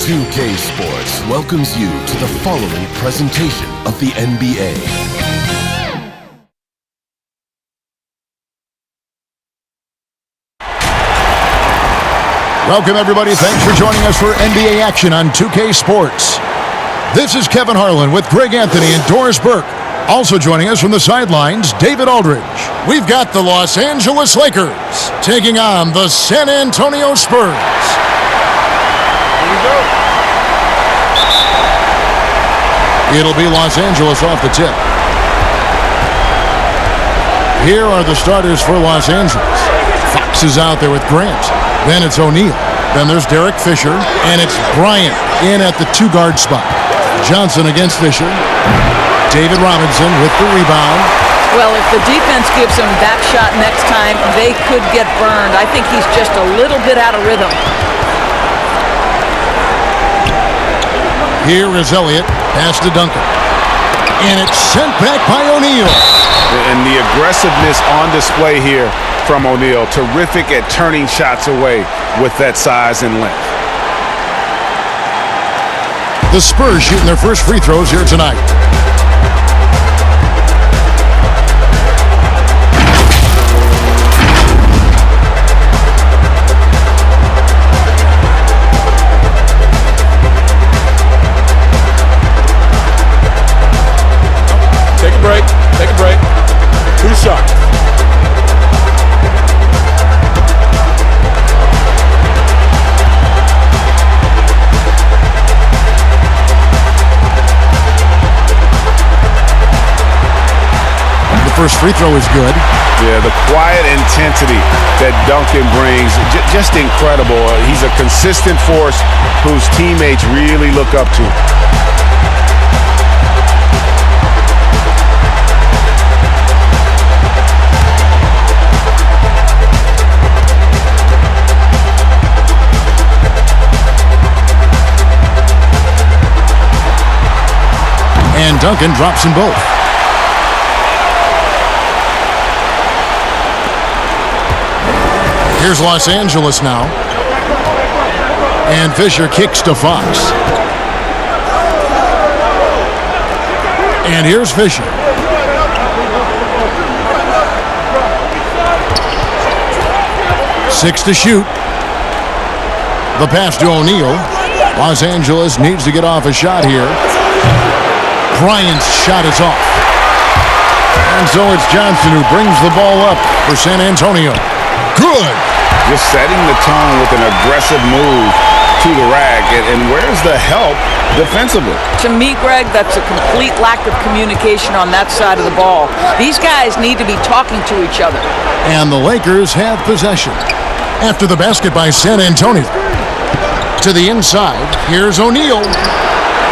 S2K Sports welcomes you to the following presentation of the NBA. Welcome, everybody. Thanks for joining us for NBA action on 2K Sports. This is Kevin Harlan with Greg Anthony and Doris Burke. Also joining us from the sidelines, David Aldridge. We've got the Los Angeles Lakers taking on the San Antonio Spurs. Here we go. It'll be Los Angeles off the tip. Here are the starters for Los Angeles. Fox is out there with Grant. Then it's O'Neal. Then there's Derek Fisher. And it's Bryant in at the two-guard spot. Johnson against Fisher. David Robinson with the rebound. Well, if the defense gives him that shot next time, they could get burned. I think he's just a little bit out of rhythm. Here is Elliott. Pass to Duncan. And it's sent back by O'Neal. And the aggressiveness on display here from O'Neal. Terrific at turning shots away with that size and length. The Spurs shooting their first free throws here tonight. Take a break. Take a break. 2 shots. The first free throw is good. Yeah, the quiet intensity that Duncan brings, just incredible. He's a consistent force whose teammates really look up to. And Duncan drops them both. Here's Los Angeles now. And Fisher kicks to Fox. And here's Fisher. Six to shoot. The pass to O'Neal. Los Angeles needs to get off a shot here. Bryant's shot is off. And so it's Johnson who brings the ball up for San Antonio. Good. Just setting the tone with an aggressive move to the rack. And where's the help defensively? To me, Greg, that's a complete lack of communication on that side of the ball. These guys need to be talking to each other. And the Lakers have possession. After the basket by San Antonio. To the inside, here's O'Neal.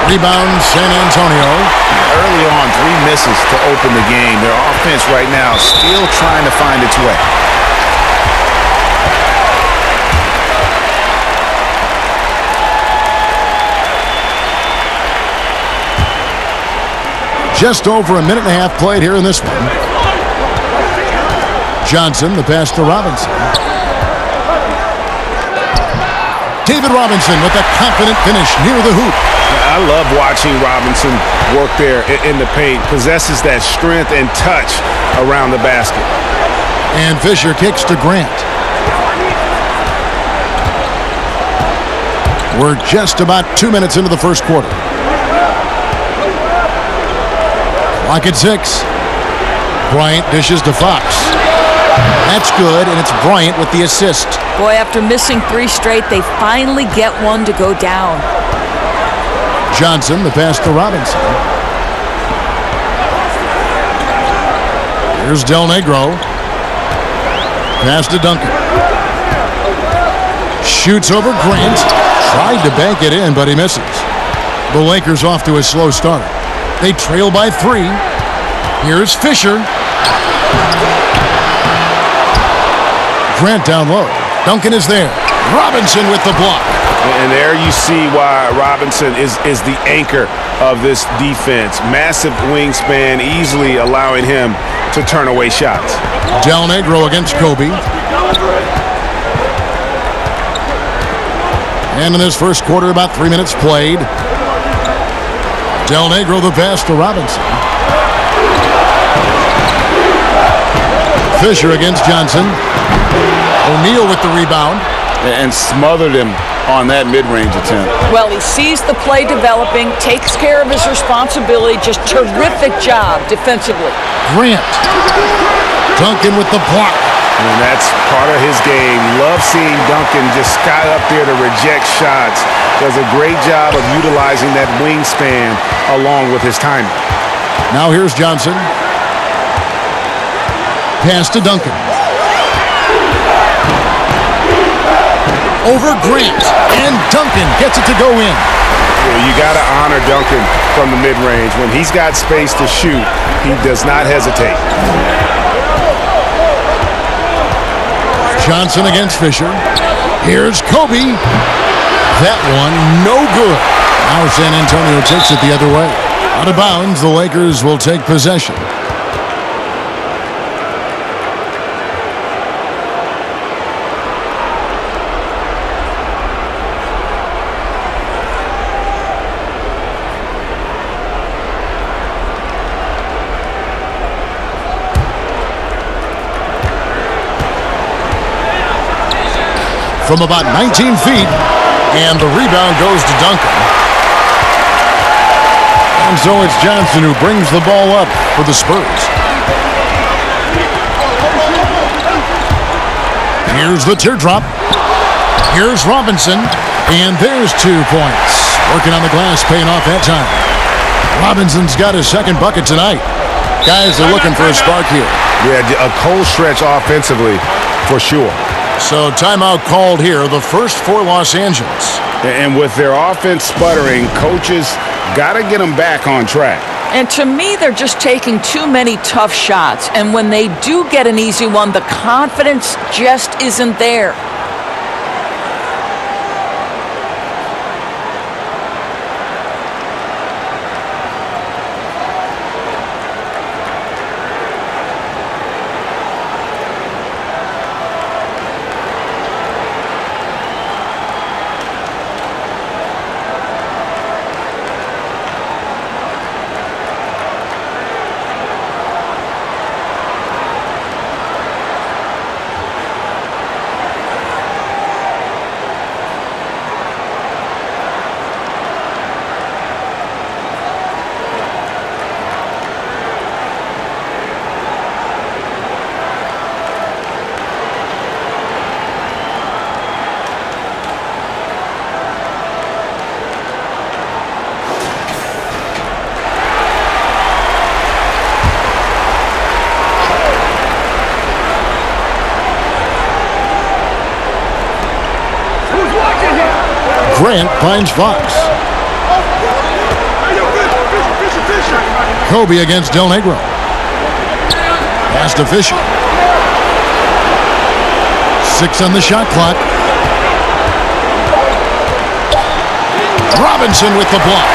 Rebound, San Antonio. Early on, 3 misses to open the game. Their offense right now still trying to find its way. Just over a minute and a half played here in this one. Johnson, the pass to Robinson. David Robinson with a confident finish near the hoop. I love watching Robinson work there in the paint. Possesses that strength and touch around the basket. And Fisher kicks to Grant. We're just about 2 minutes into the first quarter. Clock at 6. Bryant dishes to Fox. That's good, and it's Bryant with the assist. Boy, after missing 3 straight, they finally get one to go down. Johnson, the pass to Robinson. Here's Del Negro. Pass to Duncan. Shoots over Grant. Tried to bank it in, but he misses. The Lakers off to a slow start. They trail by 3. Here's Fisher. Grant down low. Duncan is there. Robinson with the block. And there you see why Robinson is the anchor of this defense. Massive wingspan, easily allowing him to turn away shots. Del Negro against Kobe. And in this first quarter, about 3 minutes played. Del Negro the pass to Robinson. Fisher against Johnson. O'Neal with the rebound. And smothered him on that mid-range attempt. Well, he sees the play developing, takes care of his responsibility. Just terrific job defensively. Grant. Duncan with the block. And that's part of his game. Love seeing Duncan just sky up there to reject shots. Does a great job of utilizing that wingspan along with his timing. Now here's Johnson. Pass to Duncan. Over Grant. And Duncan gets it to go in. You got to honor Duncan from the mid-range. When he's got space to shoot, he does not hesitate. Johnson against Fisher. Here's Kobe. That one, no good. Now San Antonio takes it the other way. Out of bounds, the Lakers will take possession. From about 19 feet, and the rebound goes to Duncan. And so it's Johnson who brings the ball up for the Spurs. Here's the teardrop. Here's Robinson, and there's 2 points. Working on the glass, paying off that time. Robinson's got his second bucket tonight. Guys are looking for a spark here. Yeah, a cold stretch offensively for sure. So timeout called here, the first for Los Angeles. And with their offense sputtering, coaches got to get them back on track. And to me, they're just taking too many tough shots. And when they do get an easy one, the confidence just isn't there. Grant finds Fox. Kobe against Del Negro. Pass to Fisher. 6 on the shot clock. Robinson with the block.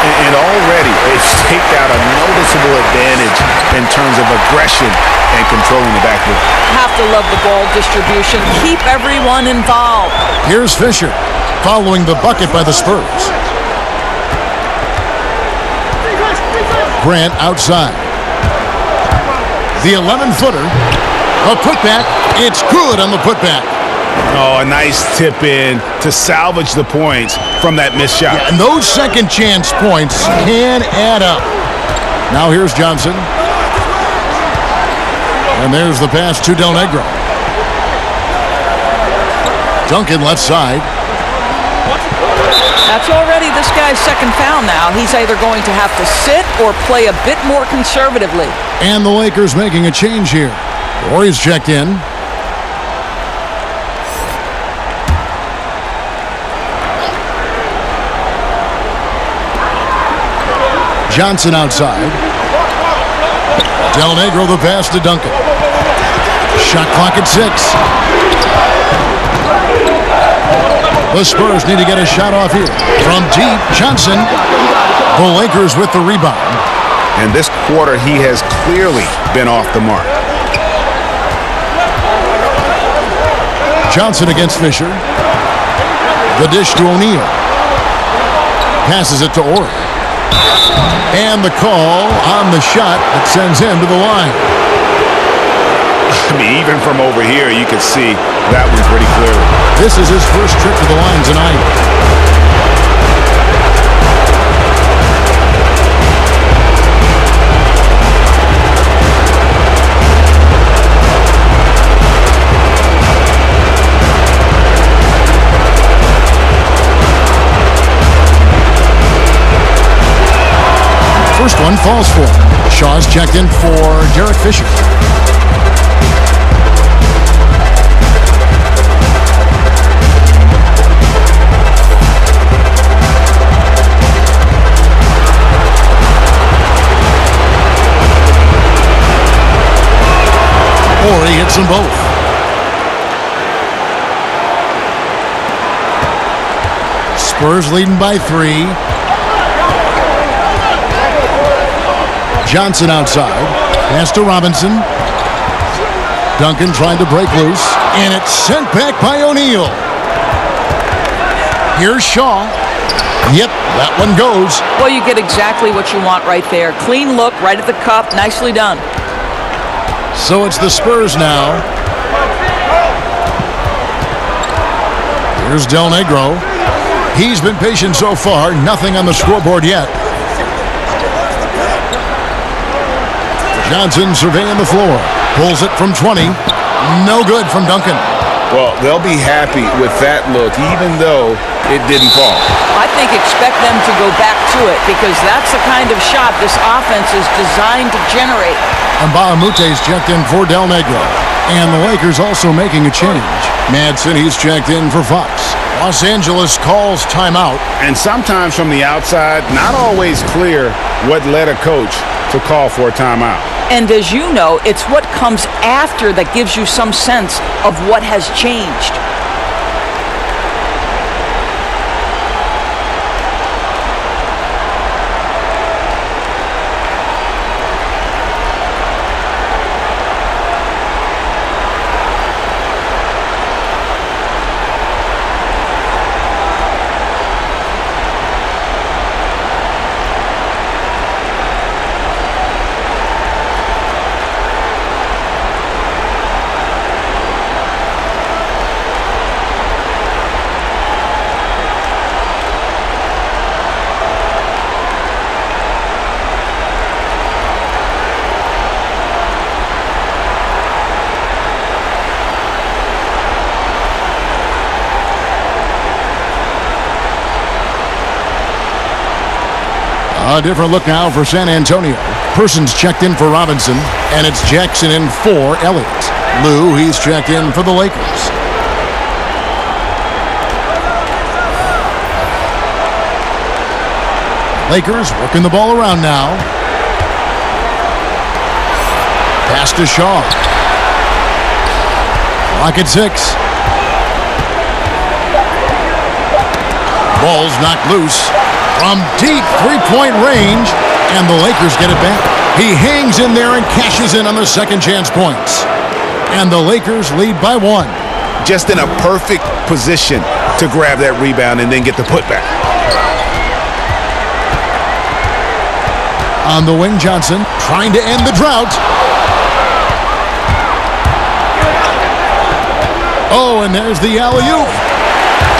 And already they've staked out a noticeable advantage in terms of aggression and controlling the backcourt. Have to love the ball distribution. Keep everyone involved. Here's Fisher, following the bucket by the Spurs. Grant outside. The 11-footer. A putback. It's good on the putback. Oh, a nice tip in to salvage the points from that missed shot. Yeah, and those second chance points can add up. Now here's Johnson. And there's the pass to Del Negro. Duncan left side. That's already this guy's second foul now. He's either going to have to sit or play a bit more conservatively. And the Lakers making a change here. Warriors checked in. Johnson outside. Del Negro the pass to Duncan. Shot clock at 6. The Spurs need to get a shot off here. From deep, Johnson. The Lakers with the rebound. And this quarter, he has clearly been off the mark. Johnson against Fisher. The dish to O'Neal. Passes it to Orr. And the call on the shot that sends him to the line. I mean, even from over here, you can see that one pretty clearly. This is his first trip to the line tonight. First one falls for him. Shaw's checked in for Derek Fisher. Or he hits them both. Spurs leading by 3. Johnson outside. Pass to Robinson. Duncan trying to break loose. And it's sent back by O'Neal. Here's Shaw. Yep, that one goes. Well, you get exactly what you want right there. Clean look, right at the cup. Nicely done. So it's the Spurs now. Here's Del Negro. He's been patient so far. Nothing on the scoreboard yet. Johnson surveying the floor. Pulls it from 20. No good from Duncan. Well, they'll be happy with that look, even though it didn't fall. I think expect them to go back to it because that's the kind of shot this offense is designed to generate. And Baamute's checked in for Del Negro. And the Lakers also making a change. Madsen, he's checked in for Fox. Los Angeles calls timeout. And sometimes from the outside, not always clear what led a coach to call for a timeout. And as you know, it's what comes after that gives you some sense of what has changed. A different look now for San Antonio. Persons checked in for Robinson, and it's Jackson in for Elliott. Lou, he's checked in for the Lakers. Lakers working the ball around now. Pass to Shaw. Clock at 6. Ball's knocked loose from deep three-point range, and the Lakers get it back. He hangs in there and cashes in on the second chance points. And the Lakers lead by 1. Just in a perfect position to grab that rebound and then get the putback. On the wing, Johnson trying to end the drought. Oh, and there's the alley-oop.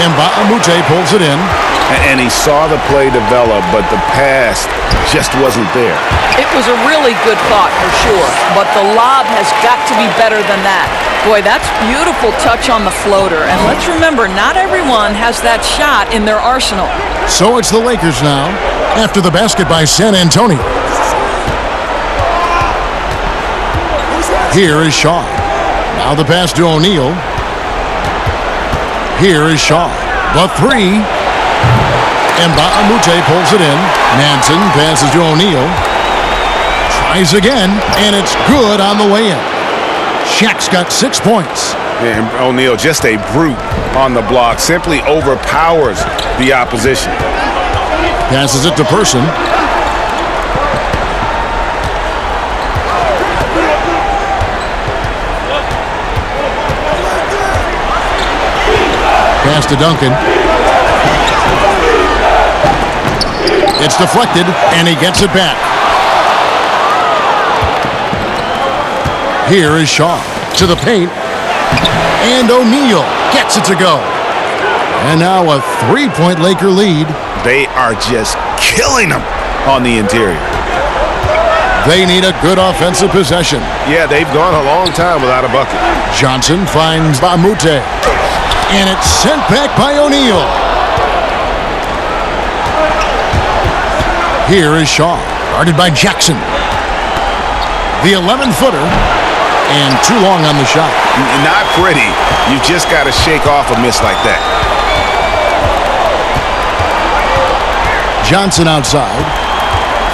And Baamoute pulls it in. And he saw the play develop, but the pass just wasn't there. It was a really good thought for sure, but the lob has got to be better than that. Boy, that's beautiful touch on the floater. And let's remember, not everyone has that shot in their arsenal. So it's the Lakers now, after the basket by San Antonio. Here is Shaw. Now the pass to O'Neal. Here is Shaw. The 3. And Baamoute pulls it in. Madsen passes to O'Neal. Tries again, and it's good on the way in. Shaq's got 6 points. And O'Neal, just a brute on the block, simply overpowers the opposition. Passes it to Person. Pass to Duncan. It's deflected, and he gets it back. Here is Shaw to the paint, and O'Neal gets it to go. And now a 3-point Laker lead. They are just killing them on the interior. They need a good offensive possession. Yeah, they've gone a long time without a bucket. Johnson finds Bamute, and it's sent back by O'Neal. Here is Shaw, guarded by Jackson. The 11-footer, and too long on the shot. Not pretty. You just got to shake off a miss like that. Johnson outside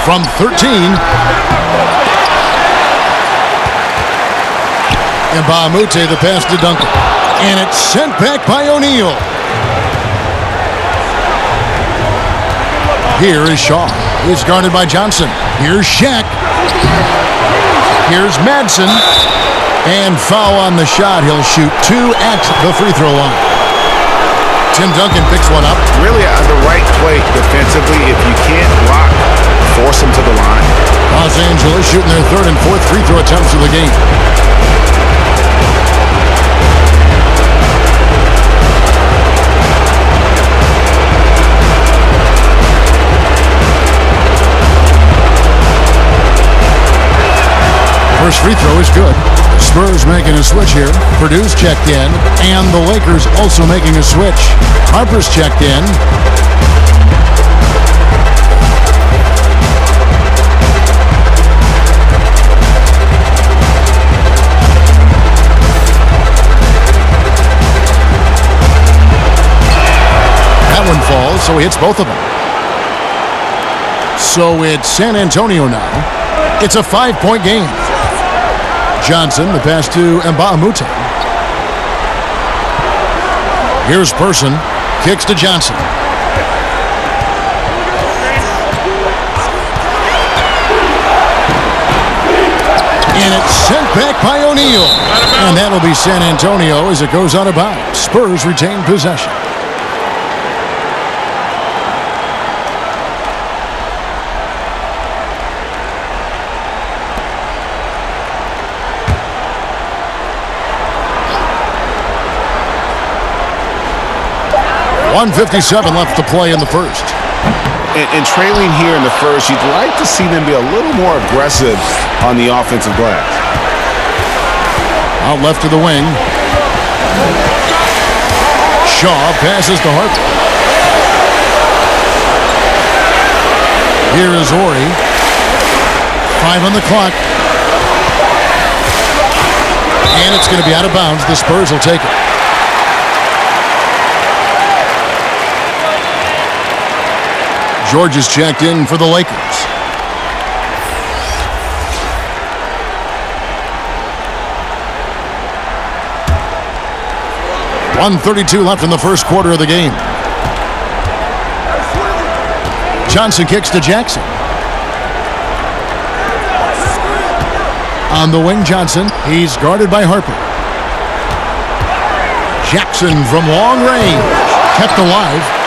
from 13. And Bamute, the pass to Duncan. And it's sent back by O'Neal. Here is Shaw. He's guarded by Johnson. Here's Shaq. Here's Madsen. And foul on the shot. He'll shoot 2 at the free throw line. Tim Duncan picks one up. Really the right play defensively. If you can't block, force him to the line. Los Angeles shooting their 3rd and 4th free throw attempts of the game. First free throw is good. Spurs making a switch here. Purdue's checked in, and the Lakers also making a switch. Harper's checked in. That one falls, so he hits both of them. So it's San Antonio now. It's a 5-point game. Johnson, the pass to Mbamute. Here's Person. Kicks to Johnson. And it's sent back by O'Neal. And that'll be San Antonio as it goes out of bounds. Spurs retain possession. .157 left to play in the first. And trailing here in the first, you'd like to see them be a little more aggressive on the offensive glass. Out left to the wing. Shaw passes to Harper. Here is Ori. 5 on the clock. And it's going to be out of bounds. The Spurs will take it. George is checked in for the Lakers. .132 left in the first quarter of the game. Johnson kicks to Jackson. On the wing, Johnson. He's guarded by Harper. Jackson from long range. Kept alive.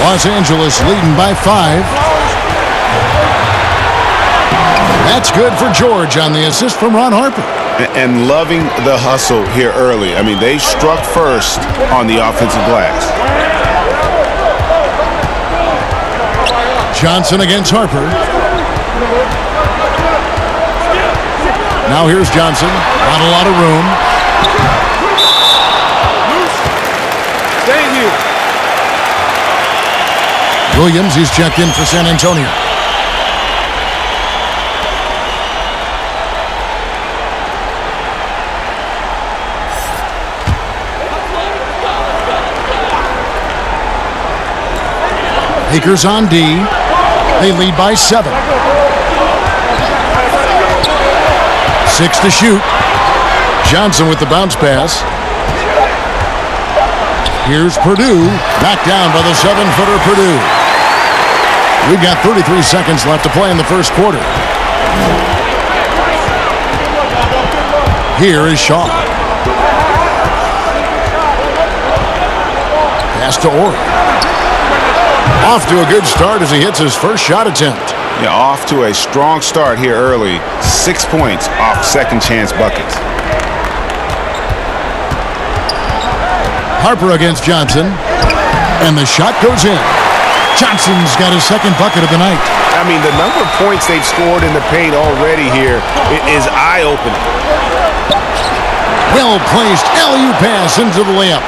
Los Angeles leading by 5. That's good for George on the assist from Ron Harper. And loving the hustle here early. I mean, they struck first on the offensive glass. Johnson against Harper. Now here's Johnson. Not a lot of room. Stay here. Williams, he's checked in for San Antonio. Lakers on D. They lead by 7. 6 to shoot. Johnson with the bounce pass. Here's Purdue. Knocked down by the 7-footer Purdue. We've got 33 seconds left to play in the first quarter. Here is Shaw. Pass to Ori. Off to a good start as he hits his first shot attempt. Yeah, off to a strong start here early. 6 points off second chance buckets. Harper against Johnson. And the shot goes in. Johnson's got his second bucket of the night. I mean, the number of points they've scored in the paint already here is eye-opening. Well-placed alley-oop pass into the layup.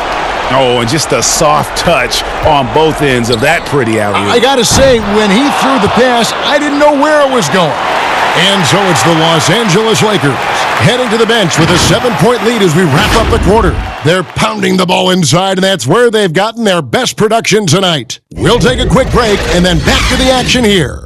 Oh, and just a soft touch on both ends of that pretty alley-oop. I got to say, when he threw the pass, I didn't know where it was going. And so it's the Los Angeles Lakers heading to the bench with a 7-point lead as we wrap up the quarter. They're pounding the ball inside, and that's where they've gotten their best production tonight. We'll take a quick break and then back to the action here.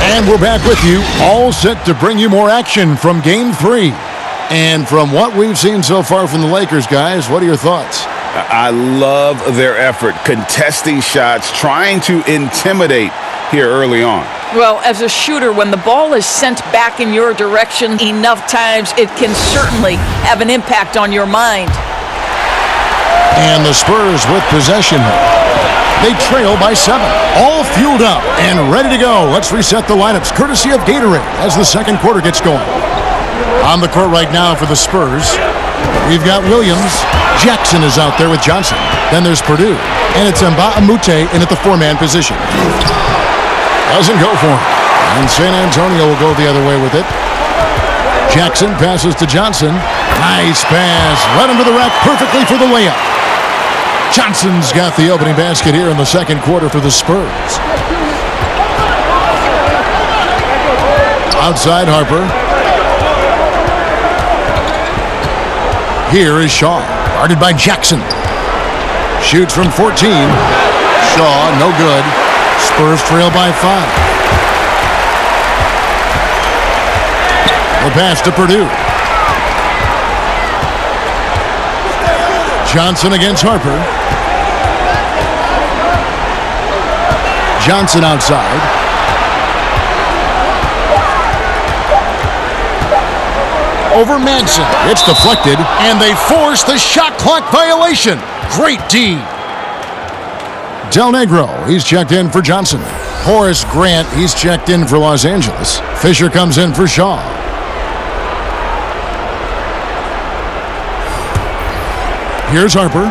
And we're back with you, all set to bring you more action from Game 3. And from what we've seen so far from the Lakers, guys, what are your thoughts? I love their effort, contesting shots, trying to intimidate here early on. Well, as a shooter, when the ball is sent back in your direction enough times, it can certainly have an impact on your mind. And the Spurs with possession. They trail by 7. All fueled up and ready to go. Let's reset the lineups, courtesy of Gatorade, as the second quarter gets going. On the court right now for the Spurs, we've got Williams. Jackson is out there with Johnson. Then there's Purdue. And it's Mbamute in at the 4-man position. Doesn't go for him. And San Antonio will go the other way with it. Jackson passes to Johnson. Nice pass. Led him to the rack perfectly for the layup. Johnson's got the opening basket here in the second quarter for the Spurs. Outside Harper. Here is Shaw, guarded by Jackson. Shoots from 14. Shaw, no good. Spurs trail by 5. The pass to Purdue. Johnson against Harper. Johnson outside. Over Manson. It's deflected, and they force the shot clock violation. Great D. Del Negro, he's checked in for Johnson. Horace Grant, he's checked in for Los Angeles. Fisher comes in for Shaw. Here's Harper.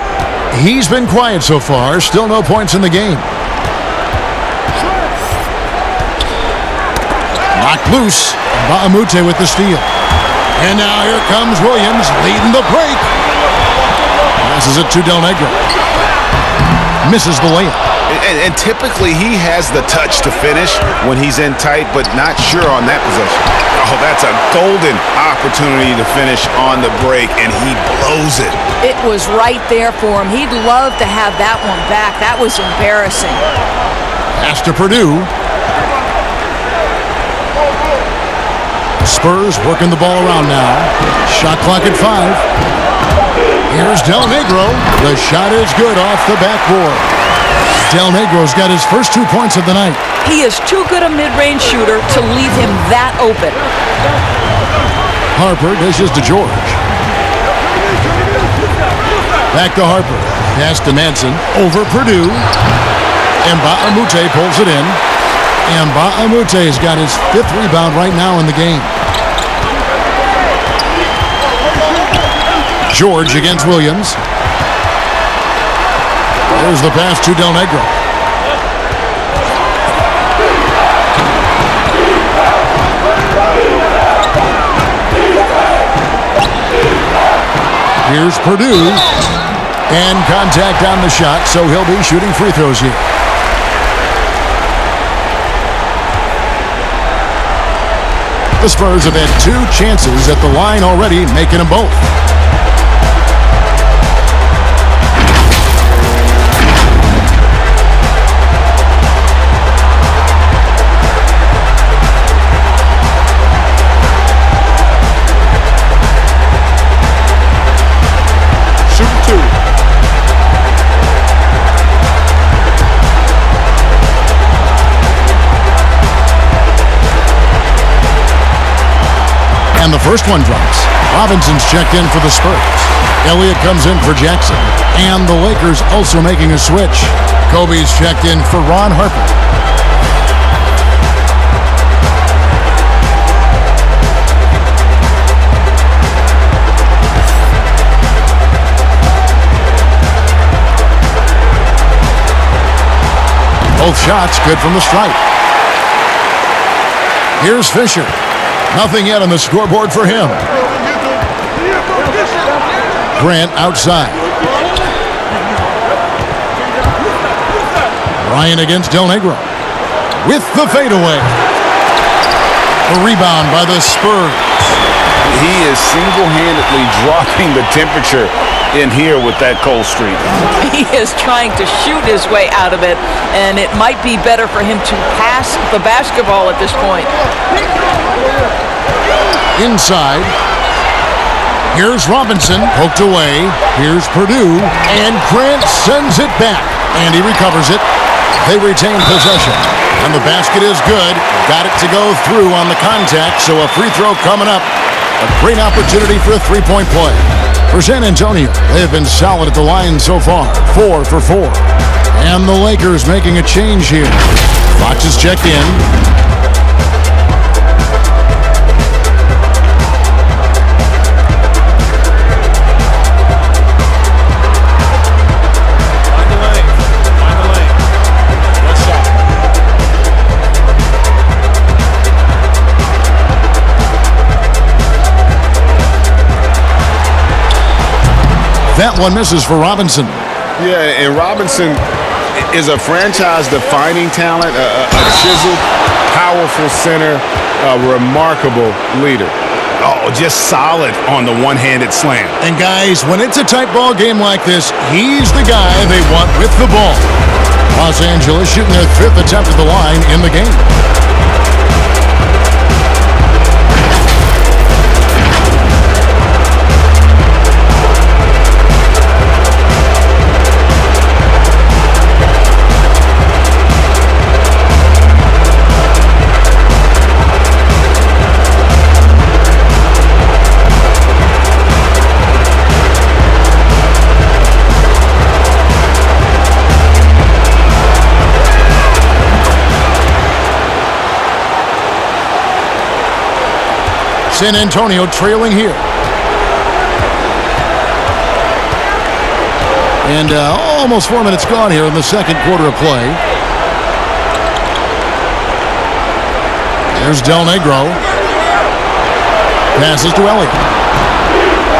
He's been quiet so far. Still no points in the game. Knocked loose. Mbamute with the steal. And now here comes Williams leading the break. Passes it to Del Negro. Misses the layup. And typically he has the touch to finish when he's in tight, but not sure on that possession. Oh, that's a golden opportunity to finish on the break, and he blows it. It was right there for him. He'd love to have that one back. That was embarrassing. Pass to Purdue. Spurs working the ball around now. Shot clock at 5. Here's Del Negro. The shot is good off the backboard. Del Negro's got his first 2 points of the night. He is too good a mid-range shooter to leave him that open. Harper dishes to George. Back to Harper. Pass to Manson. Over Purdue. Mbamute pulls it in. Mbamute has got his 5th rebound right now in the game. George against Williams. There's the pass to Del Negro. Here's Purdue. And contact on the shot, so he'll be shooting free throws here. The Spurs have had 2 chances at the line already, making them both. first one drops. Robinson's checked in for the Spurs. Elliott comes in for Jackson. And the Lakers also making a switch. Kobe's checked in for Ron Harper. Both shots good from the stripe. Here's Fisher. Nothing yet on the scoreboard for him. Grant outside. Ryan against Del Negro. With the fadeaway. A rebound by the Spurs. He is single-handedly dropping the temperature in here with that cold streak. He is trying to shoot his way out of it, and it might be better for him to pass the basketball at this point. Inside. Here's Robinson, poked away. Here's Purdue, and Grant sends it back, and he recovers it. They retain possession, and the basket is good. Got it to go through on the contact, so a free throw coming up. A great opportunity for a three-point play. For San Antonio, they have been solid at the line so far, 4 for 4. And the Lakers making a change here. Fox is checked in. That one misses for Robinson. Yeah, and Robinson is a franchise-defining talent, a chiseled, powerful center, a remarkable leader. Oh, just solid on the one-handed slam. And guys, when it's a tight ball game like this, he's the guy they want with the ball. Los Angeles shooting their 5th attempt at the line in the game. San Antonio trailing here. And almost 4 minutes gone here in the second quarter of play. There's Del Negro. Passes to Elliott.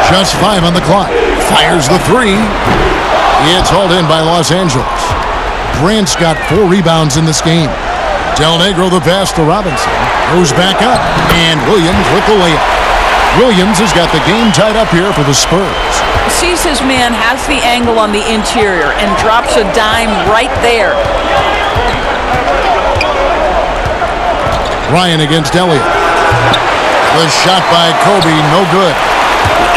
Just 5 on the clock. Fires the 3. It's hauled in by Los Angeles. Grant's got 4 rebounds in this game. Del Negro the pass to Robinson. Goes back up. And Williams with the layup. Williams has got the game tied up here for the Spurs. Sees his man, has the angle on the interior, and drops a dime right there. Ryan against Elliott. The shot by Kobe, no good.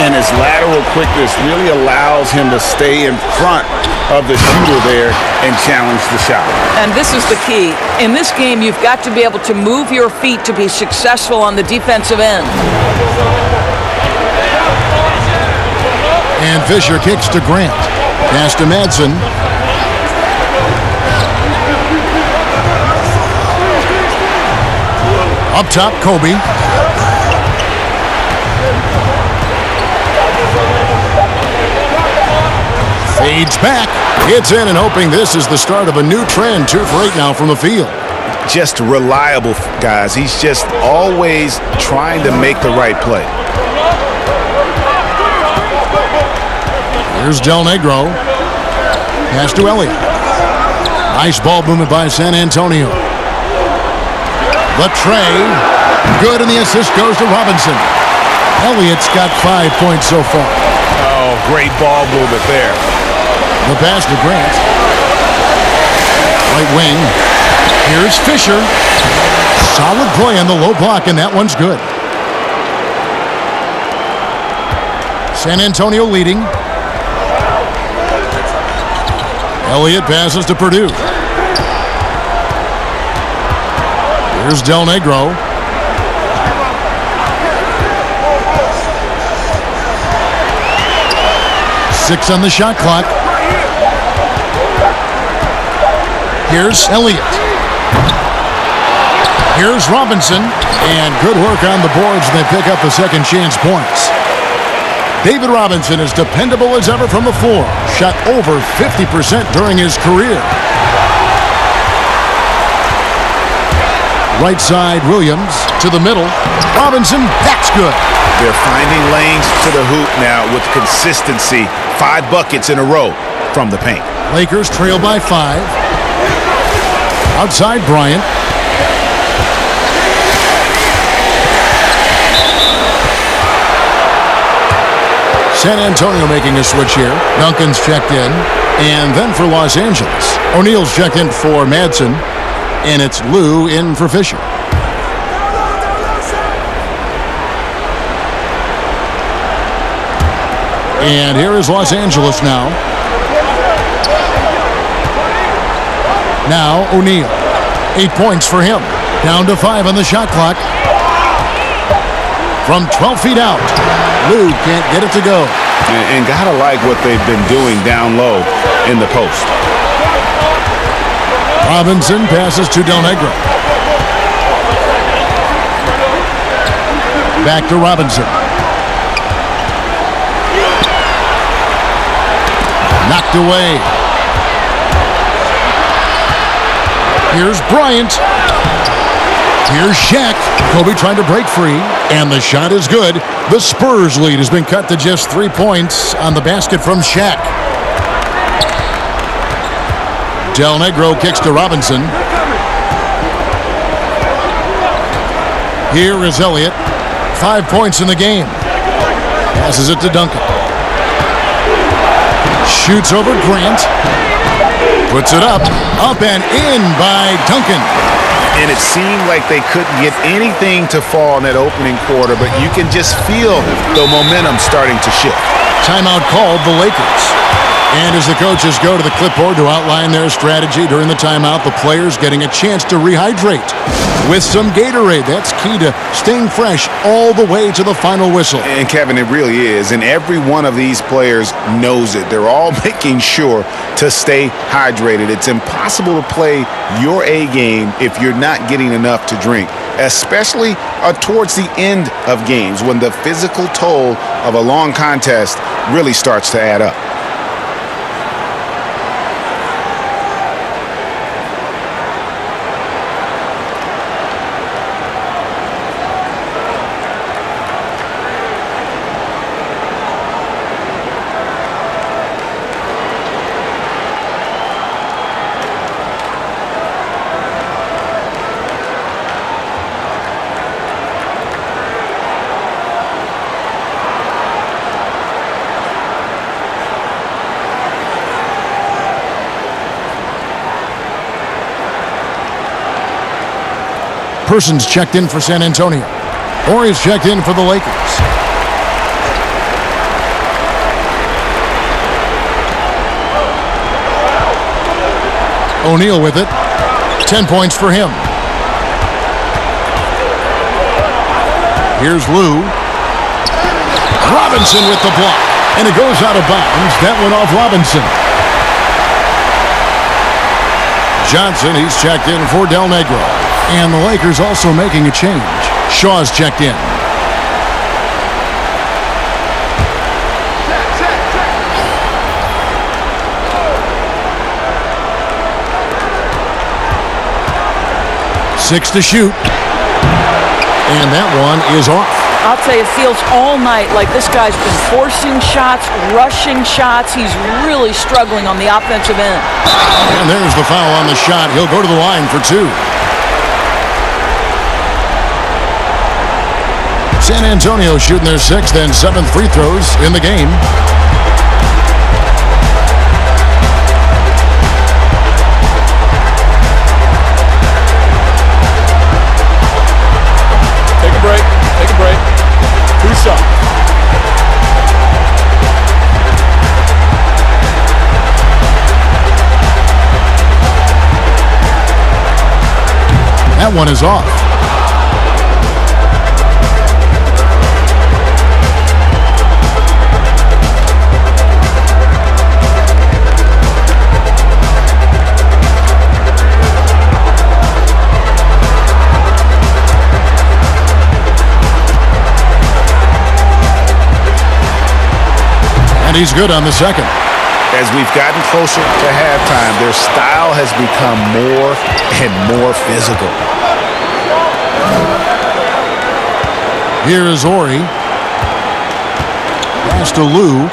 And his lateral quickness really allows him to stay in front of the shooter there and challenge the shot. And this is the key. In this game, you've got to be able to move your feet to be successful on the defensive end. And Fisher kicks to Grant. Pass to Madsen. Up top, Kobe. Fades back. Hits in and hoping this is the start of a new trend. 2 for 8 now from the field. Just reliable, guys. He's just always trying to make the right play. Here's Del Negro. Pass to Elliott. Nice ball movement by San Antonio. The tray. Good, and the assist goes to Robinson. Elliott's got 5 points so far. Oh, great ball movement there. The pass to Grant. Right wing. Here's Fisher. Solid play on the low block, and that one's good. San Antonio leading. Elliott passes to Purdue. Here's Del Negro. 6 on the shot clock. Here's Elliott. Here's Robinson. And good work on the boards, and they pick up the second chance points. David Robinson is dependable as ever from the floor. Shot over 50% during his career. Right side, Williams to the middle. Robinson, that's good. They're finding lanes to the hoop now with consistency. 5 buckets in a row from the paint. Lakers trail by 5. Outside, Bryant. San Antonio making a switch here. Duncan's checked in. And then for Los Angeles, O'Neal's checked in for Madsen. And it's Lou in for Fisher. And here is Los Angeles now. Now O'Neal. 8 points for him. Down to 5 on the shot clock. From 12 feet out. Lou can't get it to go. And gotta like what they've been doing down low in the post. Robinson passes to Del Negro. Back to Robinson. Knocked away. Here's Bryant. Here's Shaq. Kobe trying to break free, and the shot is good. The Spurs lead has been cut to just 3 points on the basket from Shaq. Del Negro kicks to Robinson. Here is Elliott. 5 points in the game. Passes it to Duncan. Shoots over Grant. Puts it up and in by Duncan. And it seemed like they couldn't get anything to fall in that opening quarter, but you can just feel the momentum starting to shift. Timeout called the Lakers. And as the coaches go to the clipboard to outline their strategy during the timeout, the players getting a chance to rehydrate with some Gatorade. That's key to staying fresh all the way to the final whistle. And Kevin, it really is. And every one of these players knows it. They're all making sure to stay hydrated. It's impossible to play your A game if you're not getting enough to drink, especially towards the end of games when the physical toll of a long contest really starts to add up. Persons checked in for San Antonio. Or he's checked in for the Lakers. O'Neal with it. 10 points for him. Here's Lou. Robinson with the block. And it goes out of bounds. That went off Robinson. Johnson, he's checked in for Del Negro. And the Lakers also making a change. Shaw's checked in. Six to shoot. And that one is off. I'll tell you, it feels all night like this guy's been forcing shots, rushing shots. He's really struggling on the offensive end. And there's the foul on the shot. He'll go to the line for 2. San Antonio shooting their 6th and 7th free throws in the game. Take a break. Take a break. 2 shots. That one is off. he's good on the second. As we've gotten closer to halftime, their style has become more and more physical. Here is Ori. Pass to Lou.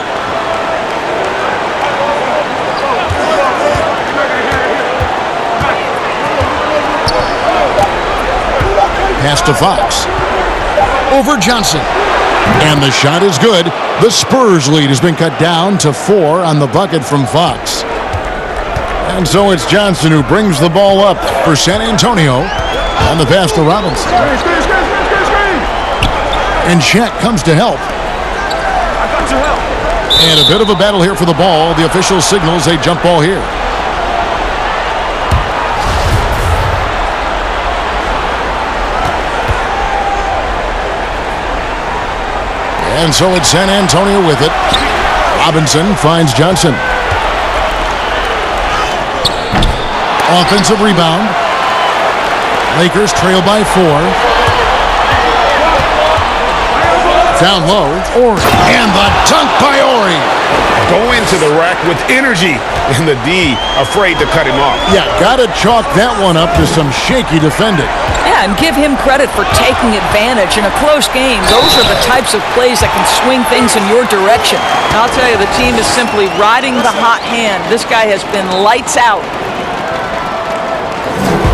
Pass to Fox. Over Johnson. And the shot is good. The Spurs lead has been cut down to 4 on the bucket from Fox. And so it's Johnson who brings the ball up for San Antonio on the pass to Robinson. And Shaq comes to help. And a bit of a battle here for the ball. The official signals a jump ball here. And so it's San Antonio with it. Robinson finds Johnson. Offensive rebound. Lakers trail by 4. Down low, Ori. And the dunk by Ori. Going to the rack with energy, and the D afraid to cut him off. Yeah, got to chalk that one up to some shaky defending. Yeah, and give him credit for taking advantage. In a close game, those are the types of plays that can swing things in your direction. I'll tell you, the team is simply riding the hot hand. This guy has been lights out.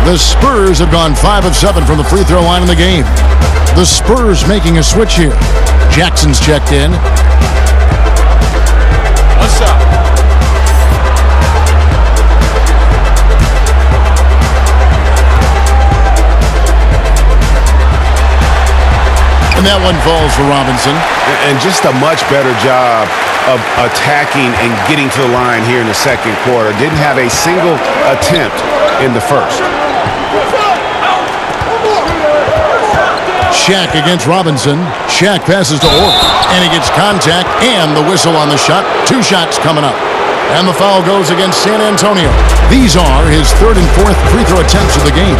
The Spurs have gone 5 of 7 from the free throw line in the game. The Spurs making a switch here. Jackson's checked in. What's up? And that one falls for Robinson. And just a much better job of attacking and getting to the line here in the second quarter. Didn't have a single attempt in the first. Shaq against Robinson. Shaq passes to Ori. And he gets contact and the whistle on the shot. 2 shots coming up. And the foul goes against San Antonio. These are his 3rd and 4th free throw attempts of the game.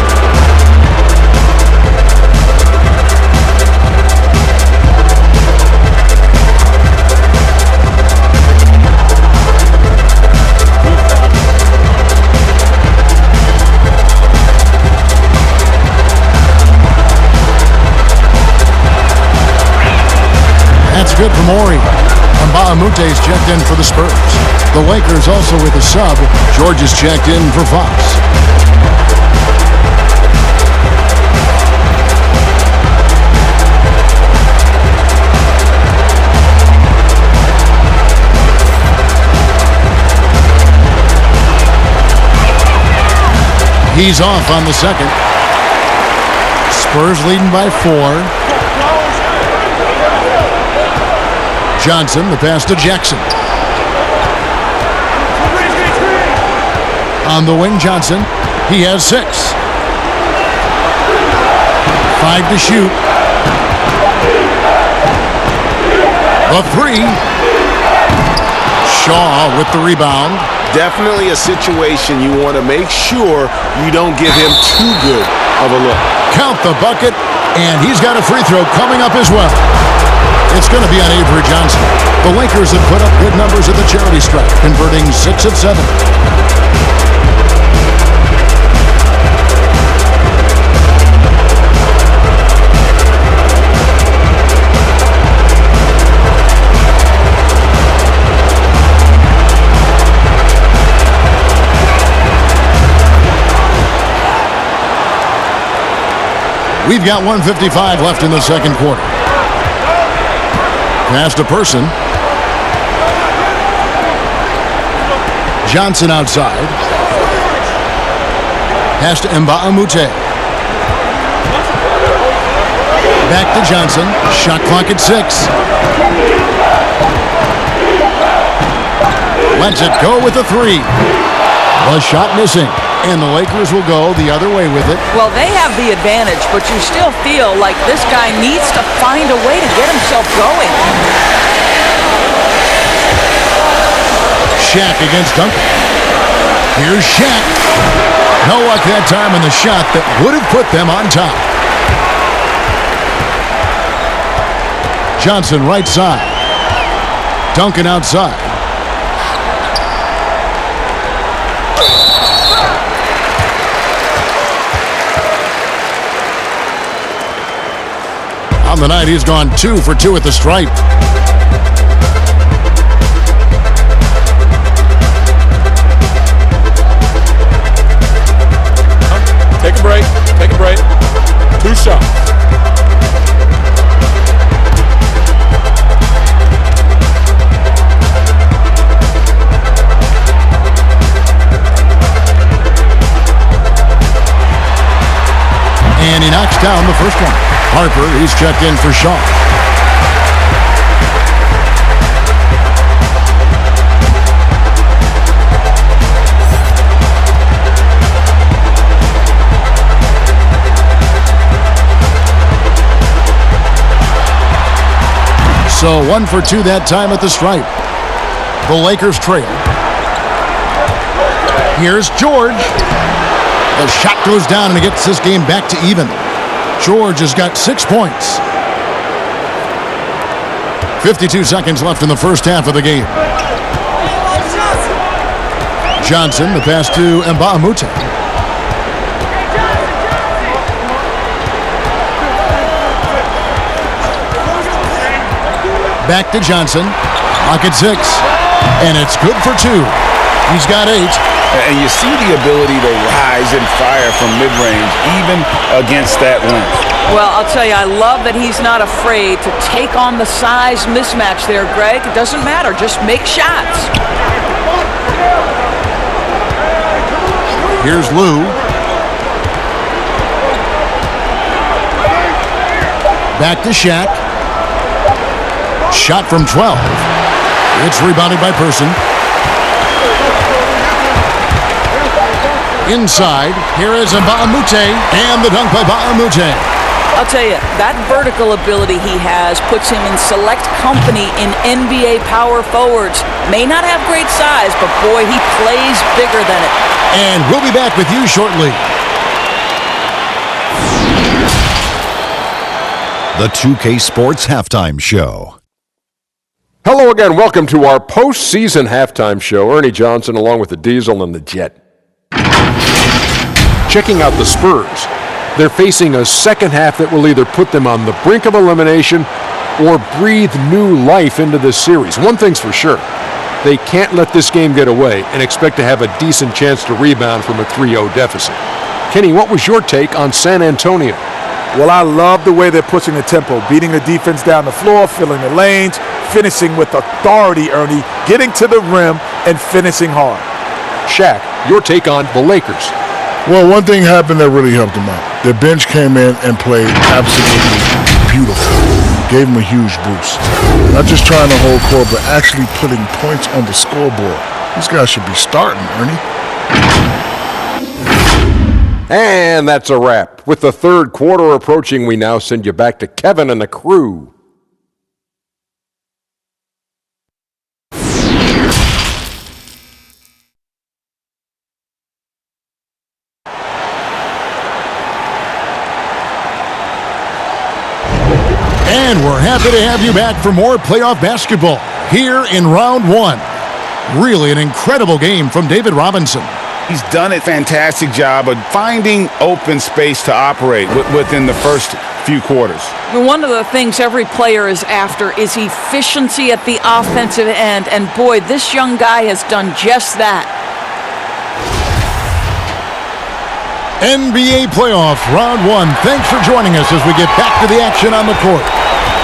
That's good from Ori. And Baamute's checked in for the Spurs. The Lakers also with a sub. George is checked in for Fox. He's off on the second. Spurs leading by 4. Johnson, the pass to Jackson. On the wing, Johnson. He has 6. 5 to shoot. A 3. Shaw with the rebound. Definitely a situation you want to make sure you don't give him too good of a look. Count the bucket, and he's got a free throw coming up as well. It's going to be on Avery Johnson. The Lakers have put up good numbers at the charity stripe, converting 6 of 7. We've got 1:55 left in the second quarter. Pass to Person. Johnson outside. Pass to Mbamute. Back to Johnson. Shot clock at 6. Lets it go with a 3. The shot missing. And the Lakers will go the other way with it. Well, they have the advantage, but you still feel like this guy needs to find a way to get himself going. Shaq against Duncan. Here's Shaq. No luck that time in the shot that would have put them on top. Johnson right side. Duncan outside. On the night, he's gone 2 for 2 at the stripe. Take a break. Take a break. 2 shots. And he knocks down the first one. Harper, he's checked in for Shaw. So 1 for 2 that time at the stripe. The Lakers trail. Here's George. The shot goes down and it gets this game back to even. George has got 6 points. 52 seconds left in the first half of the game. Johnson, the pass to Mbamute. Back to Johnson. Lock at 6. And it's good for 2. He's got 8. And you see the ability to rise and fire from mid-range, even against that length. Well, I'll tell you, I love that he's not afraid to take on the size mismatch there, Greg. It doesn't matter. Just make shots. Here's Lou. Back to Shaq. Shot from 12. It's rebounded by Person. Inside, here is Mbamute, and the dunk by Mbamute. I'll tell you, that vertical ability he has puts him in select company in NBA power forwards. May not have great size, but boy, he plays bigger than it. And we'll be back with you shortly. The 2K Sports Halftime Show. Hello again. Welcome to our postseason halftime show. Ernie Johnson along with the Diesel and the Jet. Checking out the Spurs. They're facing a second half that will either put them on the brink of elimination or breathe new life into this series. One thing's for sure. They can't let this game get away and expect to have a decent chance to rebound from a 3-0 deficit. Kenny, what was your take on San Antonio? Well, I love the way they're pushing the tempo, beating the defense down the floor, filling the lanes, finishing with authority, Ernie, getting to the rim and finishing hard. Shaq, your take on the Lakers. Well, one thing happened that really helped them out. Their bench came in and played absolutely beautiful. Gave them a huge boost. Not just trying to hold court, but actually putting points on the scoreboard. These guys should be starting, Ernie. And that's a wrap. With the third quarter approaching, we now send you back to Kevin and the crew. And we're happy to have you back for more playoff basketball here in round 1. Really an incredible game from David Robinson. He's done a fantastic job of finding open space to operate within the first few quarters. One of the things every player is after is efficiency at the offensive end, and boy, this young guy has done just that. NBA playoffs, round 1. Thanks for joining us as we get back to the action on the court.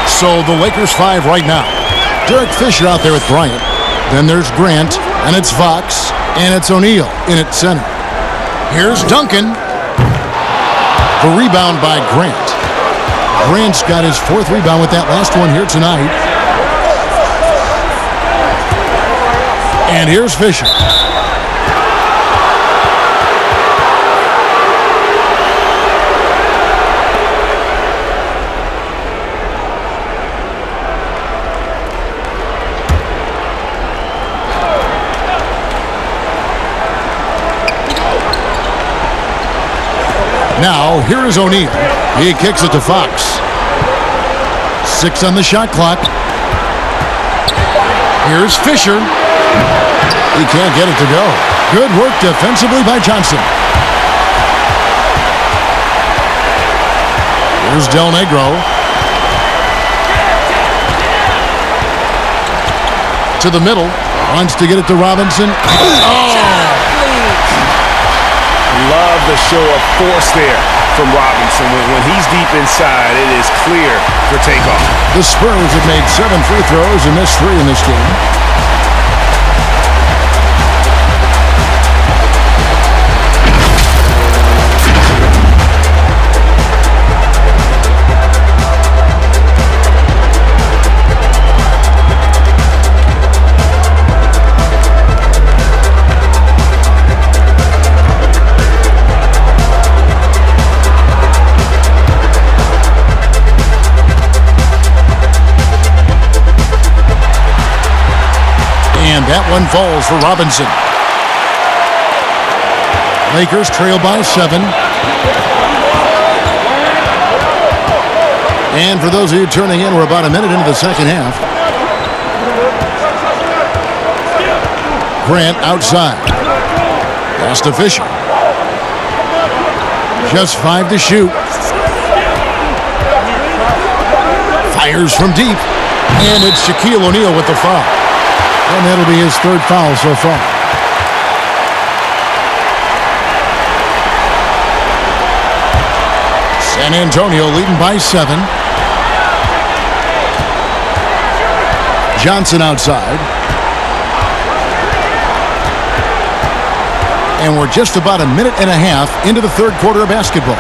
So the Lakers 5 right now. Derek Fisher out there with Bryant. Then there's Grant, and it's Fox, and it's O'Neal in at center. Here's Duncan. The rebound by Grant. Grant's got his 4th rebound with that last one here tonight. And here's Fisher. Now, here is O'Neal. He kicks it to Fox. 6 on the shot clock. Here's Fisher. He can't get it to go. Good work defensively by Johnson. Here's Del Negro. To the middle. Wants to get it to Robinson. Love the show of force there from Robinson. When he's deep inside, it is clear for takeoff. The Spurs have made 7 free throws and missed 3 in this game. That one falls for Robinson. Lakers trail by 7. And for those of you turning in, we're about a minute into the second half. Grant outside. Pass to Fisher. Just 5 to shoot. Fires from deep. And it's Shaquille O'Neal with the foul. And that'll be his 3rd foul so far. San Antonio leading by 7. Johnson outside. And we're just about a minute and a half into the 3rd quarter of basketball.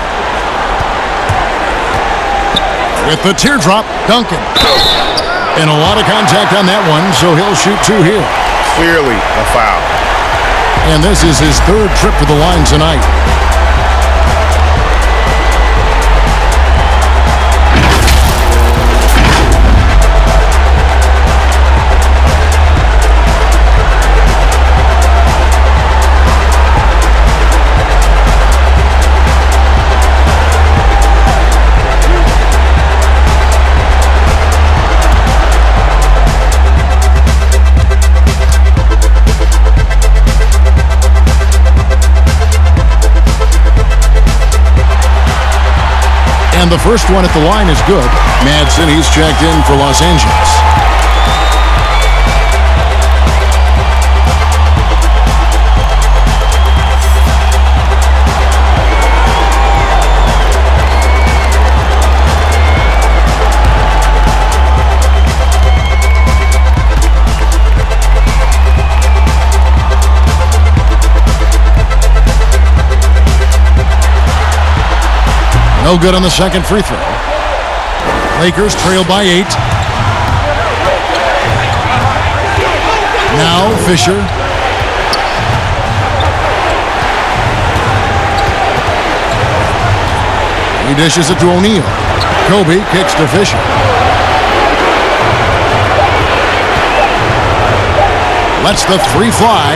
With the teardrop, Duncan. And a lot of contact on that one, so he'll shoot 2 here. Clearly a foul. And this is his 3rd trip to the line tonight. And the first one at the line is good. Madsen, he's checked in for Los Angeles. No good on the second free throw. Lakers trail by 8. Now Fisher. He dishes it to O'Neal. Kobe kicks to Fisher. Lets the 3 fly.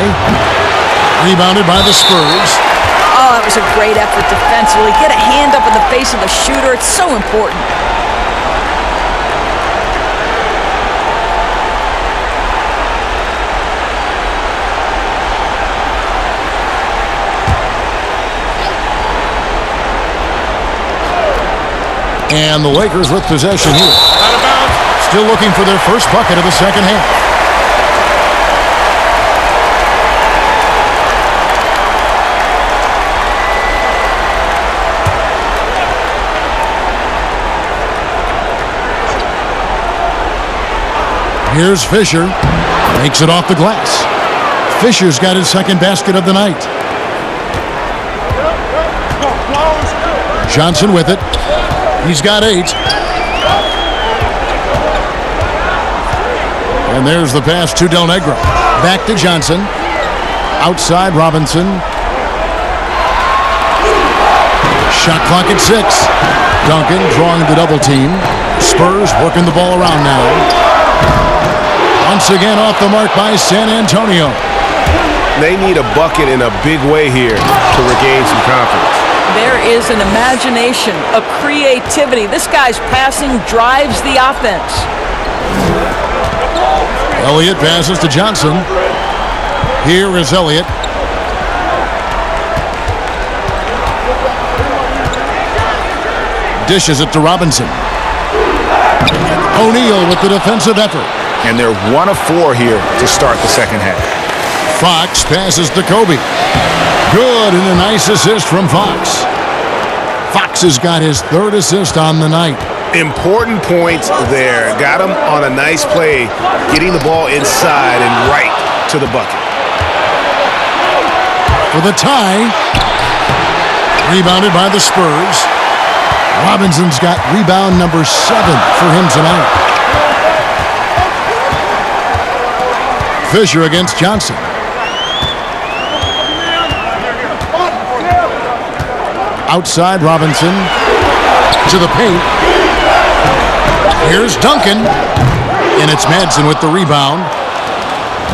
Rebounded by the Spurs. Oh, that was a great effort defensively. Get a hand up in the face of the shooter. It's so important. And the Lakers with possession here. Still looking for their first bucket of the second half. Here's Fisher. Makes it off the glass. Fisher's got his second basket of the night. Johnson with it. He's got 8. And there's the pass to Del Negro. Back to Johnson. Outside Robinson. Shot clock at 6. Duncan drawing the double team. Spurs working the ball around now. Once again off the mark by San Antonio. They need a bucket in a big way here to regain some confidence. There is an imagination, a creativity. This guy's passing drives the offense. Elliott passes to Johnson. Here is Elliott. Dishes it to Robinson. O'Neal with the defensive effort. And they're 1 of 4 here to start the second half. Fox passes to Kobe. Good, and a nice assist from Fox. Fox has got his 3rd assist on the night. Important points there. Got him on a nice play, getting the ball inside and right to the bucket. For the tie. Rebounded by the Spurs. Robinson's got rebound number 7 for him tonight. Fisher against Johnson. Outside Robinson to the paint. Here's Duncan. And it's Madsen with the rebound.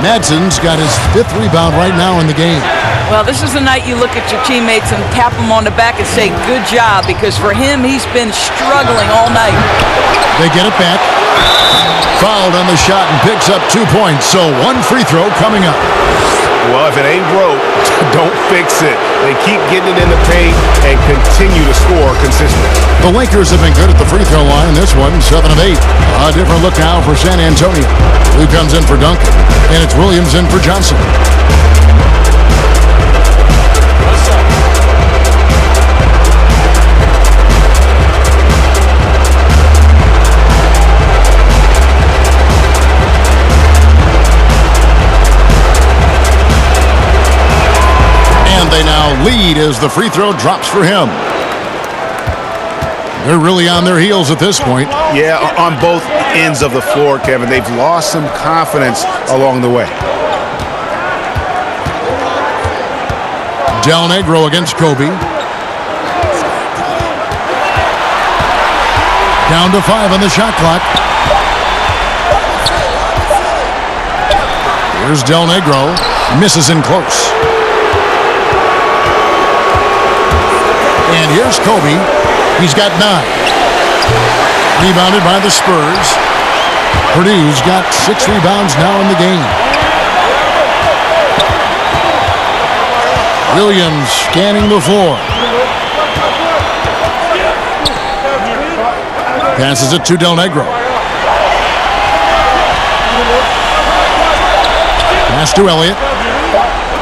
Madsen's got his 5th rebound right now in the game. Well, this is the night you look at your teammates and tap them on the back and say, good job, because for him, he's been struggling all night. They get it back. Fouled on the shot and picks up 2 points, so 1 free throw coming up. Well, if it ain't broke, don't fix it. They keep getting it in the paint and continue to score consistently. The Lakers have been good at the free throw line. This one, 7 of 8. A different look now for San Antonio. Who comes in for Duncan? And it's Williams in for Johnson. They now lead as the free throw drops for him. They're really on their heels at this point. Yeah, on both ends of the floor, Kevin. They've lost some confidence along the way. Del Negro against Kobe. Down to 5 on the shot clock. Here's Del Negro. Misses in close. And here's Kobe. He's got 9. Rebounded by the Spurs. Purdue's got 6 rebounds now in the game. Williams scanning the floor. Passes it to Del Negro. Pass to Elliott.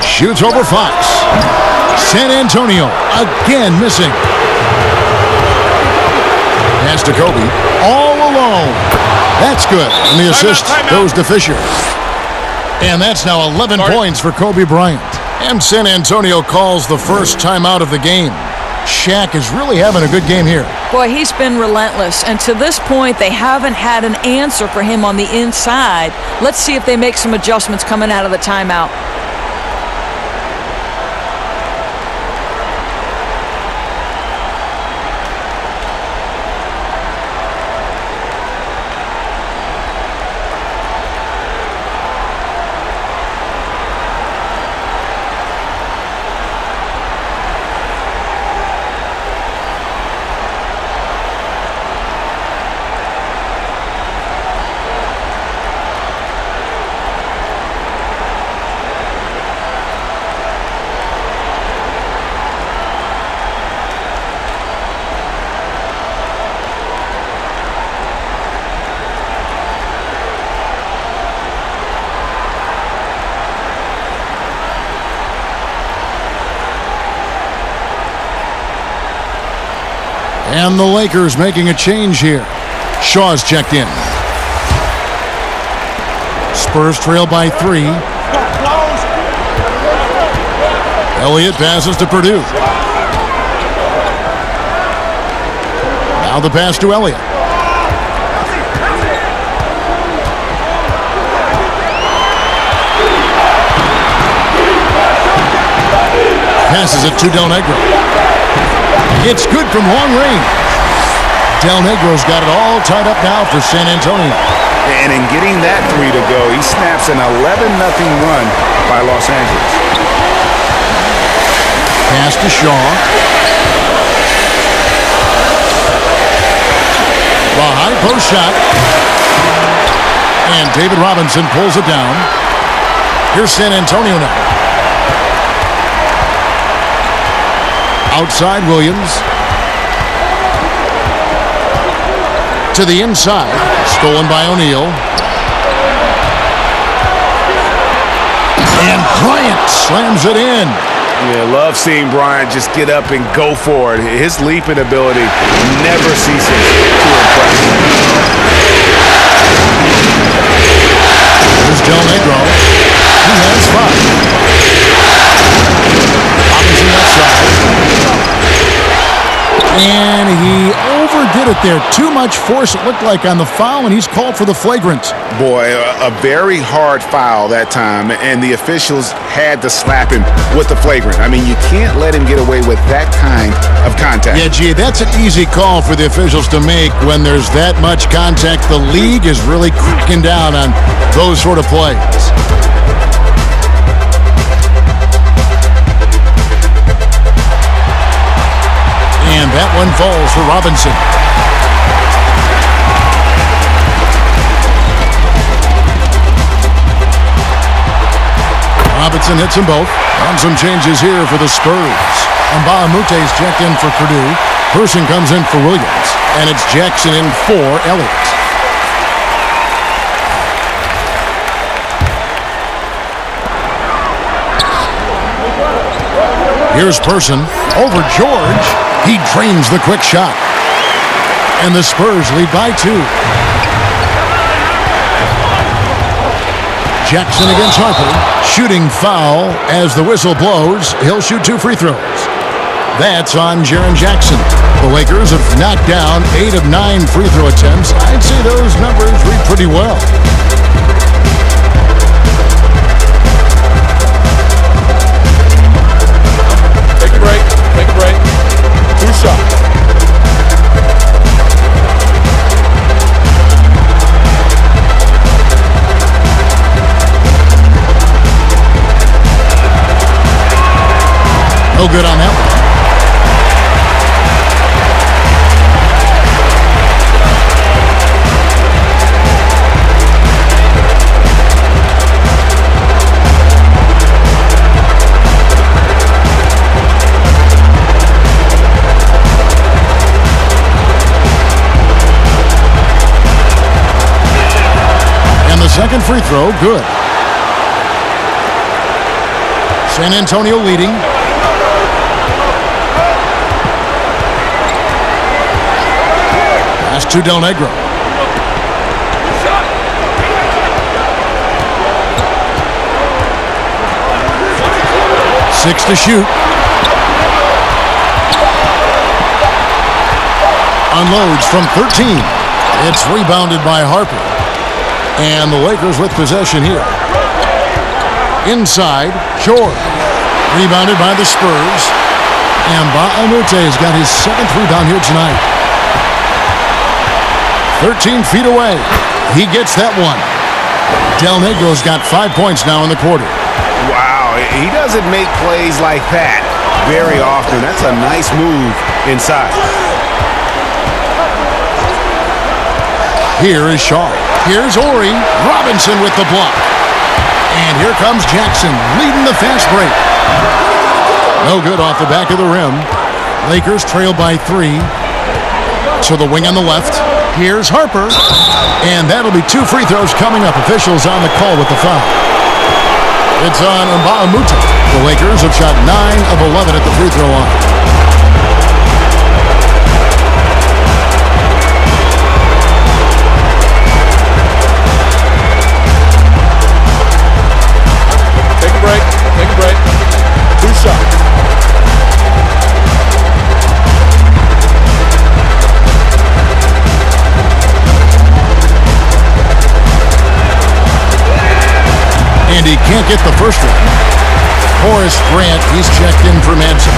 Shoots over Fox. San Antonio again missing. Pass to Kobe. All alone. That's good. And the assist goes to Fisher. And that's now 11 points for Kobe Bryant. And San Antonio calls the first timeout of the game. Shaq is really having a good game here. Boy, he's been relentless. And to this point, they haven't had an answer for him on the inside. Let's see if they make some adjustments coming out of the timeout. And the Lakers making a change here. Shaw's checked in. Spurs trail by 3. Elliott passes to Purdue. Now the pass to Elliott. Passes it to Del Negro. It's good from long range. Del Negro's got it all tied up now for San Antonio. And in getting that 3 to go, he snaps an 11-0 run by Los Angeles. Pass to Shaw. The high post shot. And David Robinson pulls it down. Here's San Antonio now. Outside Williams. To the inside. Stolen by O'Neal. And Bryant slams it in. Yeah, love seeing Bryant just get up and go for it. His leaping ability never ceases to impress. Here's Del Negro. He has 5. Robinson outside. And he overdid it there. Too much force, it looked like, on the foul, and he's called for the flagrant. Boy, a very hard foul that time, and the officials had to slap him with the flagrant. I mean, you can't let him get away with that kind of contact. Yeah, gee, that's an easy call for the officials to make when there's that much contact. The league is really cracking down on those sort of plays. And that one falls for Robinson. Robinson hits them both. And some changes here for the Spurs. Mbaamute's checked in for Purdue. Person comes in for Williams. And it's Jackson in for Elliott. Here's Person over George. He drains the quick shot. And the Spurs lead by 2. Jackson against Harper. Shooting foul as the whistle blows. He'll shoot 2 free throws. That's on Jaren Jackson. The Lakers have knocked down 8 of 9 free throw attempts. I'd say those numbers read pretty well. Take a break. Take a break. 2 shots. No good on that one. And the second free throw, good. San Antonio leading. Pass to Del Negro. Six to shoot. Unloads from 13. It's rebounded by Harper. And the Lakers with possession here. Inside, George. Rebounded by the Spurs. And Mbaamute's got his 7th rebound here tonight. 13 feet away. He gets that one. Del Negro's got 5 points now in the quarter. Wow, he doesn't make plays like that very often. That's a nice move inside. Here is Shaw. Here's Ori. Robinson with the block. And here comes Jackson leading the fast break. No good off the back of the rim. Lakers trail by 3. To the wing on the left. Here's Harper. And that'll be 2 free throws coming up. Officials on the call with the foul. It's on Mbaamute. The Lakers have shot 9 of 11 at the free throw line. Take a break. 2 shots. And he can't get the first one. Horace Grant, he's checked in for Manson.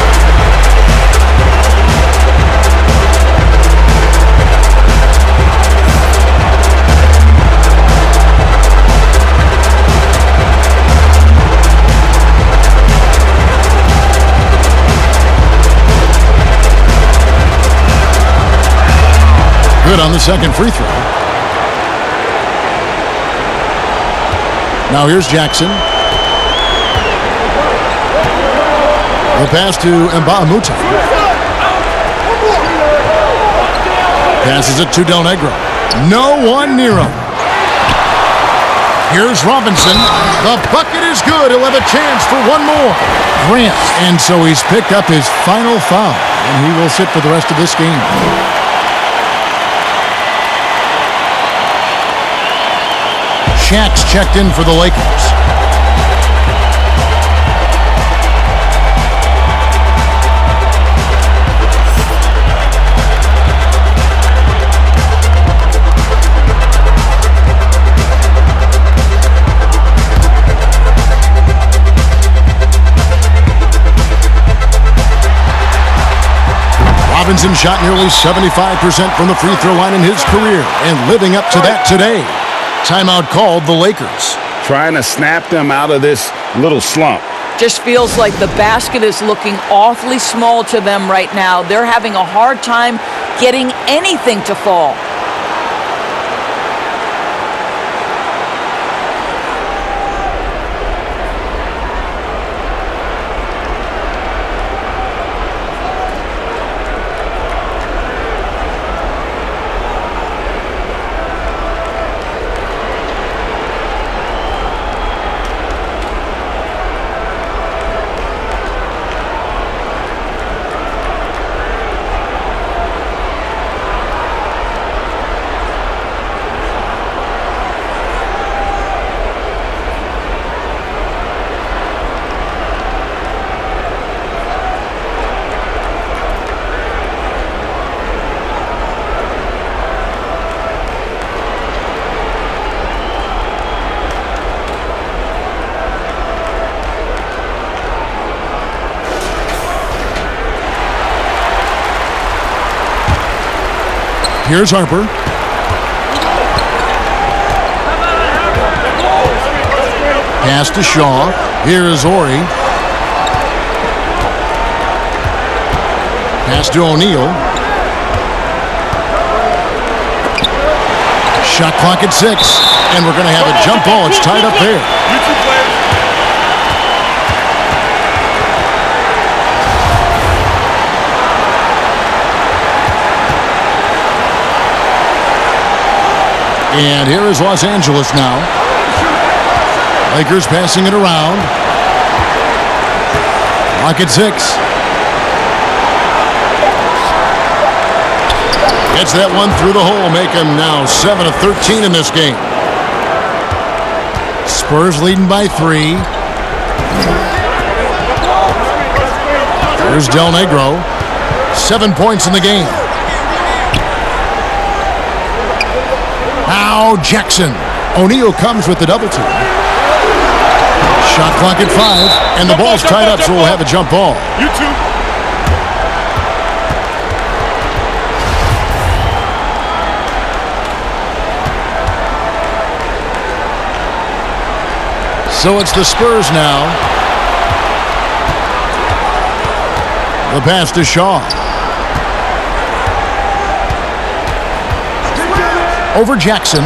Good on the second free throw. Now here's Jackson. The pass to Mba'amuta. Passes it to Del Negro. No one near him. Here's Robinson. The bucket is good. He'll have a chance for one more. Grant. And so he's picked up his final foul, and he will sit for the rest of this game. Shaq's checked in for the Lakers. Robinson shot nearly 75% from the free throw line in his career, and living up to that today. Timeout called the Lakers. Trying to snap them out of this little slump. Just feels like the basket is looking awfully small to them right now. They're having a hard time getting anything to fall. Here's Harper. Pass to Shaw. Here's Ori. Pass to O'Neal. Shot clock at 6. And we're going to have a jump ball. It's tied up there. And here is Los Angeles now. Lakers passing it around. Clock at 6. Gets that one through the hole, make him now 7 of 13 in this game. Spurs leading by 3. Here's Del Negro. 7 points in the game. Now Jackson. O'Neal comes with the double team. Shot clock at 5, and the ball's tied up, so we'll have a jump ball. You too. So it's the Spurs now. The pass to Shaw. Over Jackson.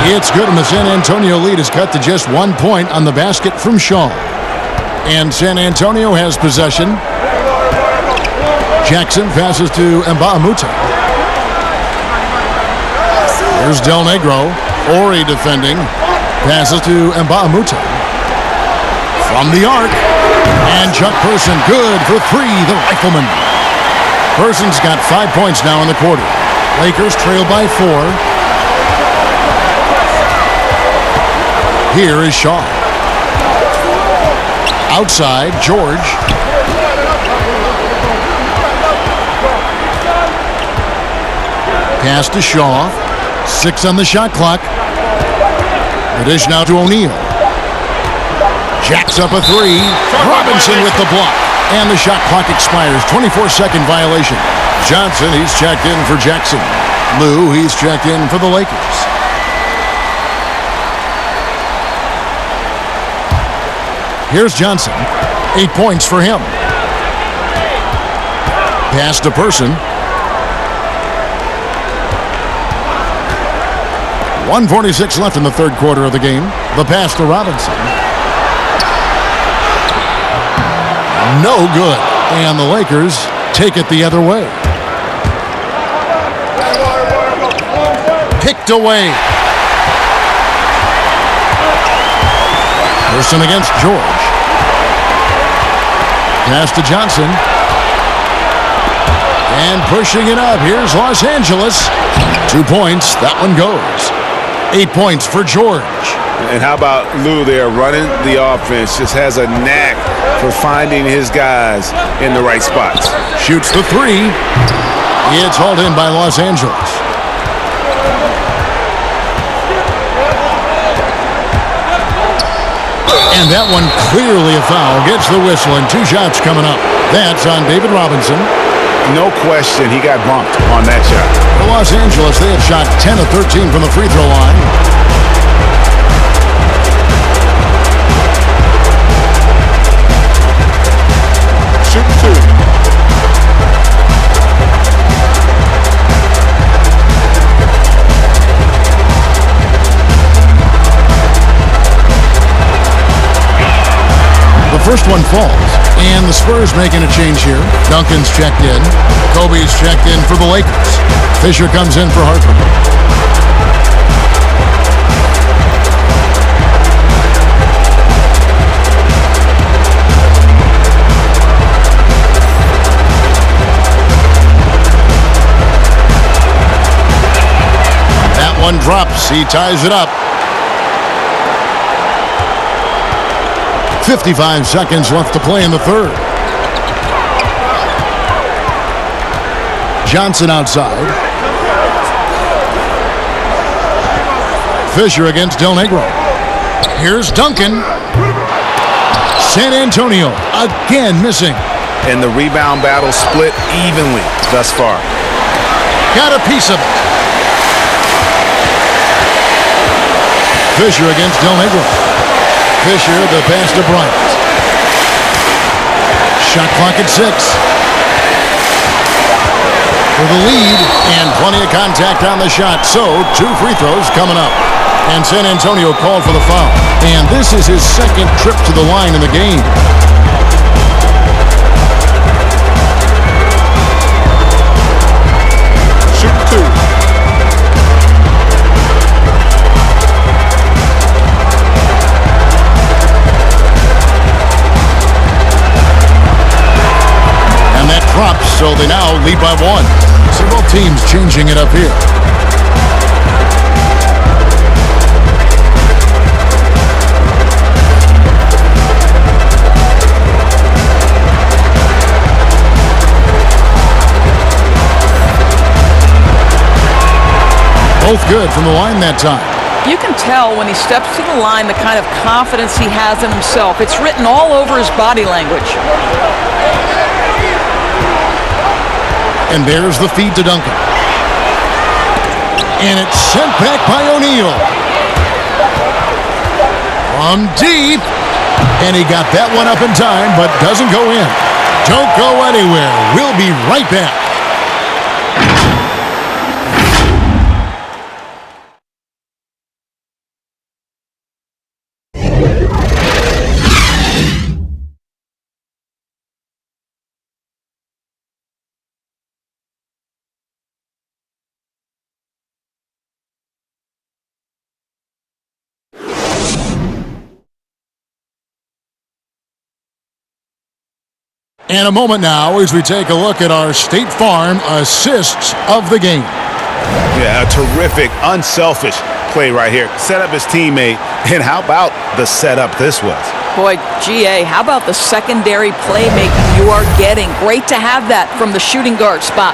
It's good, and the San Antonio lead is cut to just 1 point on the basket from Shaw. And San Antonio has possession. Jackson passes to Mba'amuta. Here's Del Negro. Ori defending. Passes to Mba'amuta. From the arc. And Chuck Person good for 3, the rifleman. Person's got 5 points now in the quarter. Lakers trail by 4. Here is Shaw. Outside, George. Pass to Shaw. 6 on the shot clock. The dish now to O'Neal. Jacks up a 3. Robinson with the block. And the shot clock expires. 24-second violation. Johnson, he's checked in for Jackson. Lou, he's checked in for the Lakers. Here's Johnson. 8 points for him. Pass to Person. 1:46 left in the third quarter of the game. The pass to Robinson. No good. And the Lakers take it the other way. Picked away. Person against George. Pass to Johnson. And pushing it up. Here's Los Angeles. 2 points. That one goes. 8 points for George. And how about Lou there running the offense? Just has a knack for finding his guys in the right spots. Shoots the three. It's hauled in by Los Angeles. And that one clearly a foul. Gets the whistle and 2 shots coming up. That's on David Robinson. No question he got bumped on that shot. For Los Angeles, they have shot 10 of 13 from the free throw line. Shoot 2. The first one falls, and the Spurs making a change here. Duncan's checked in. Kobe's checked in for the Lakers. Fisher comes in for Harper. That one drops. He ties it up. 55 seconds left to play in the third. Johnson outside. Fisher against Del Negro. Here's Duncan. San Antonio again missing. And the rebound battle split evenly thus far. Got a piece of it. Fisher against Del Negro. Fisher, the pass to Bryant. Shot clock at 6. For the lead, and plenty of contact on the shot. So, 2 free throws coming up. And San Antonio called for the foul. And this is his second trip to the line in the game. Shoot 2. Drops, so they now lead by 1. So both teams changing it up here. Both good from the line that time. You can tell when he steps to the line the kind of confidence he has in himself. It's written all over his body language. And there's the feed to Duncan. And it's sent back by O'Neal. From deep. And he got that one up in time, but doesn't go in. Don't go anywhere. We'll be right back. And a moment now as we take a look at our State Farm assists of the game. Yeah, a terrific, unselfish play right here. Set up his teammate, and how about the setup this was? Boy, GA, how about the secondary playmaking you are getting? Great to have that from the shooting guard spot.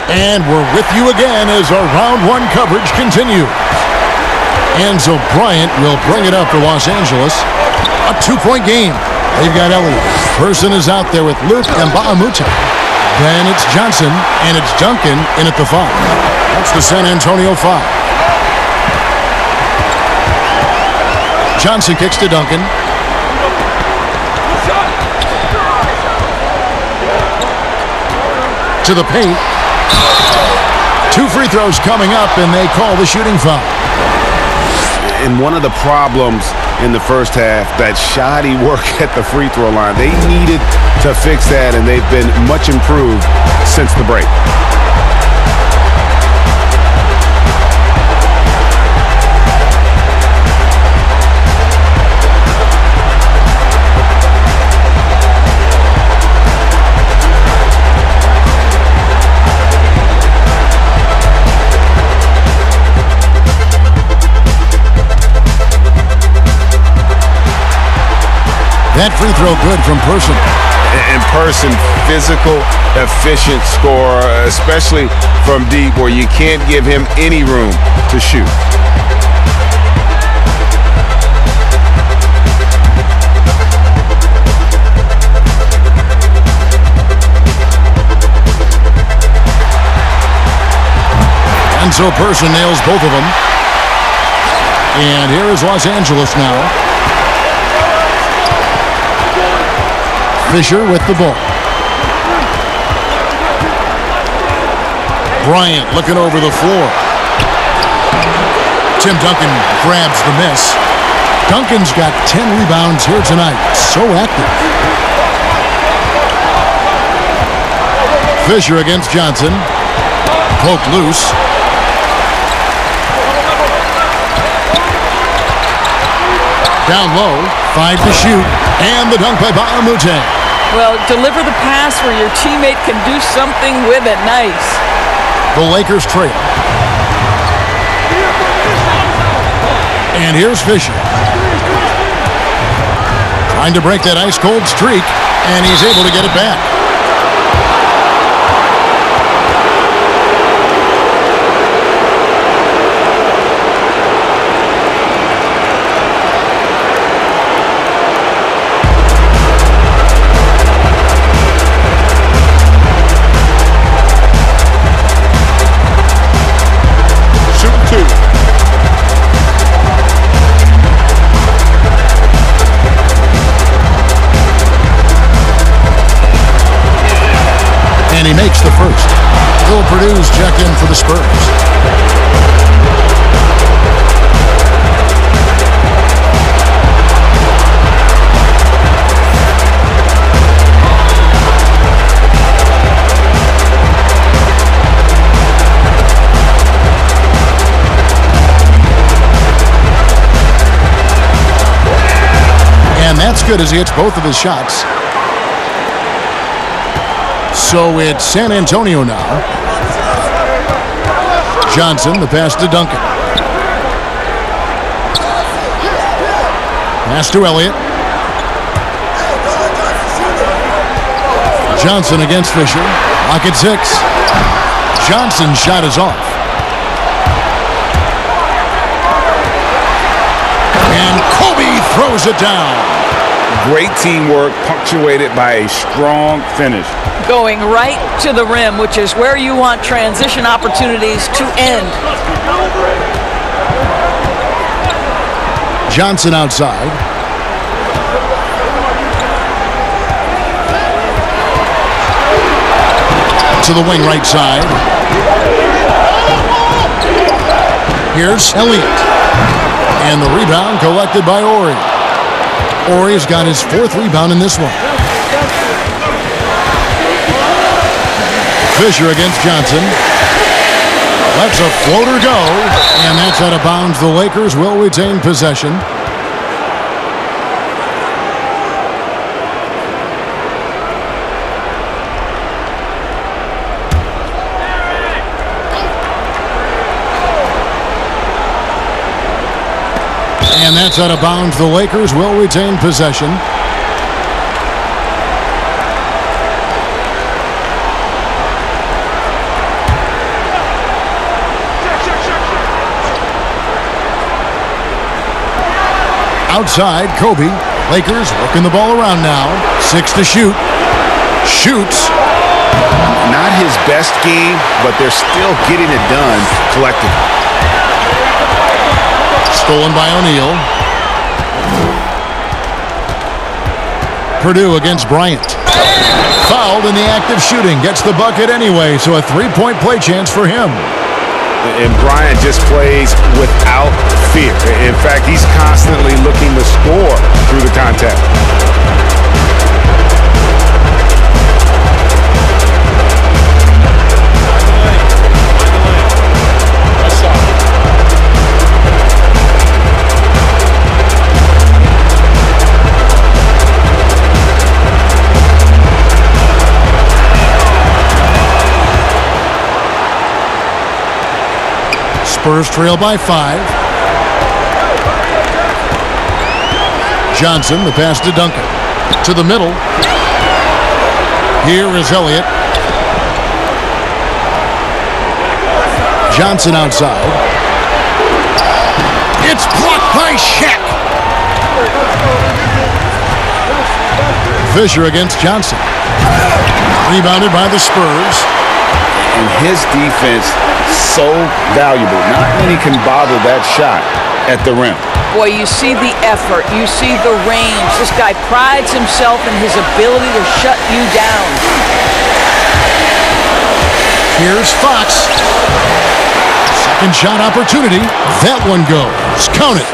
And we're with you again as our round 1 coverage continues. Enzo Bryant will bring it up for Los Angeles. A 2-point game. They've got Elliott. Person is out there with Luke and Ba'amuta. Then it's Johnson, and it's Duncan in at the 5. That's the San Antonio 5. Johnson kicks to Duncan. to the paint. 2 free throws coming up, and they call the shooting foul. And one of the problems in the first half, that shoddy work at the free throw line. They needed to fix that, and they've been much improved since the break. That free throw good from Person. In Person, physical, efficient scorer, especially from deep where you can't give him any room to shoot. And so Person nails both of them. And here is Los Angeles now. Fisher with the ball. Bryant looking over the floor. Tim Duncan grabs the miss. Duncan's got 10 rebounds here tonight. So active. Fisher against Johnson. Poked loose. Down low, 5 to shoot, and the dunk by Baamute. Well, deliver the pass where your teammate can do something with it. Nice. The Lakers trail. And here's Fisher. Trying to break that ice-cold streak, and he's able to get it back. And he makes the first. Phil Purdue's checked in for the Spurs. And that's good as he hits both of his shots. So it's San Antonio now. Johnson, the pass to Duncan. Pass to Elliott. Johnson against Fisher. Lock at 6. Johnson's shot is off. And Kobe throws it down. Great teamwork, punctuated by a strong finish. Going right to the rim, which is where you want transition opportunities to end. Johnson outside. To the wing right side. Here's Elliott. And the rebound collected by Ori. Ori's got his 4th rebound in this one. Fisher against Johnson. Lets a floater go, and that's out of bounds. The Lakers will retain possession. And that's out of bounds. The Lakers will retain possession. Outside, Kobe. Lakers working the ball around now. 6 to shoot. Shoots. Not his best game, but they're still getting it done collectively. Stolen by O'Neal. Purdue against Bryant. Fouled in the act of shooting. Gets the bucket anyway, so a three-point play chance for him. And Bryant just plays without fear. In fact, he's constantly looking to score through the contact. Spurs trail by 5. Johnson, the pass to Duncan. To the middle. Here is Elliott. Johnson outside. It's blocked by Shaq. Fisher against Johnson. Rebounded by the Spurs. And his defense so valuable. Not many can bother that shot at the rim. Boy, you see the effort. You see the range. This guy prides himself in his ability to shut you down. Here's Fox. Second shot opportunity. That one goes. Count it.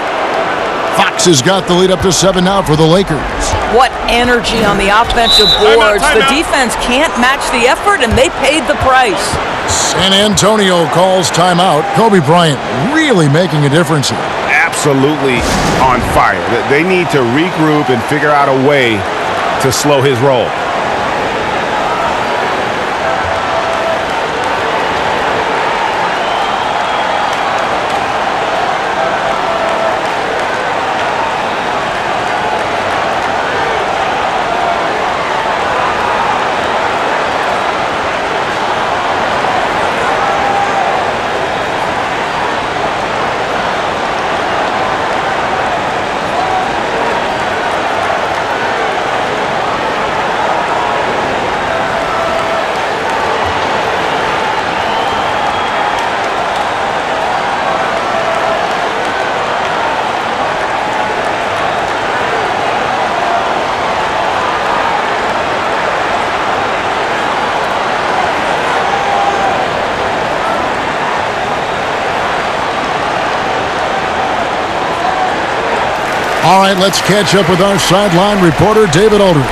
Fox has got the lead up to 7 now for the Lakers. What energy on the offensive boards. The defense can't match the effort, and they paid the price. San Antonio calls timeout. Kobe Bryant really making a difference here. Absolutely on fire. They need to regroup and figure out a way to slow his roll. All right, let's catch up with our sideline reporter, David Aldridge.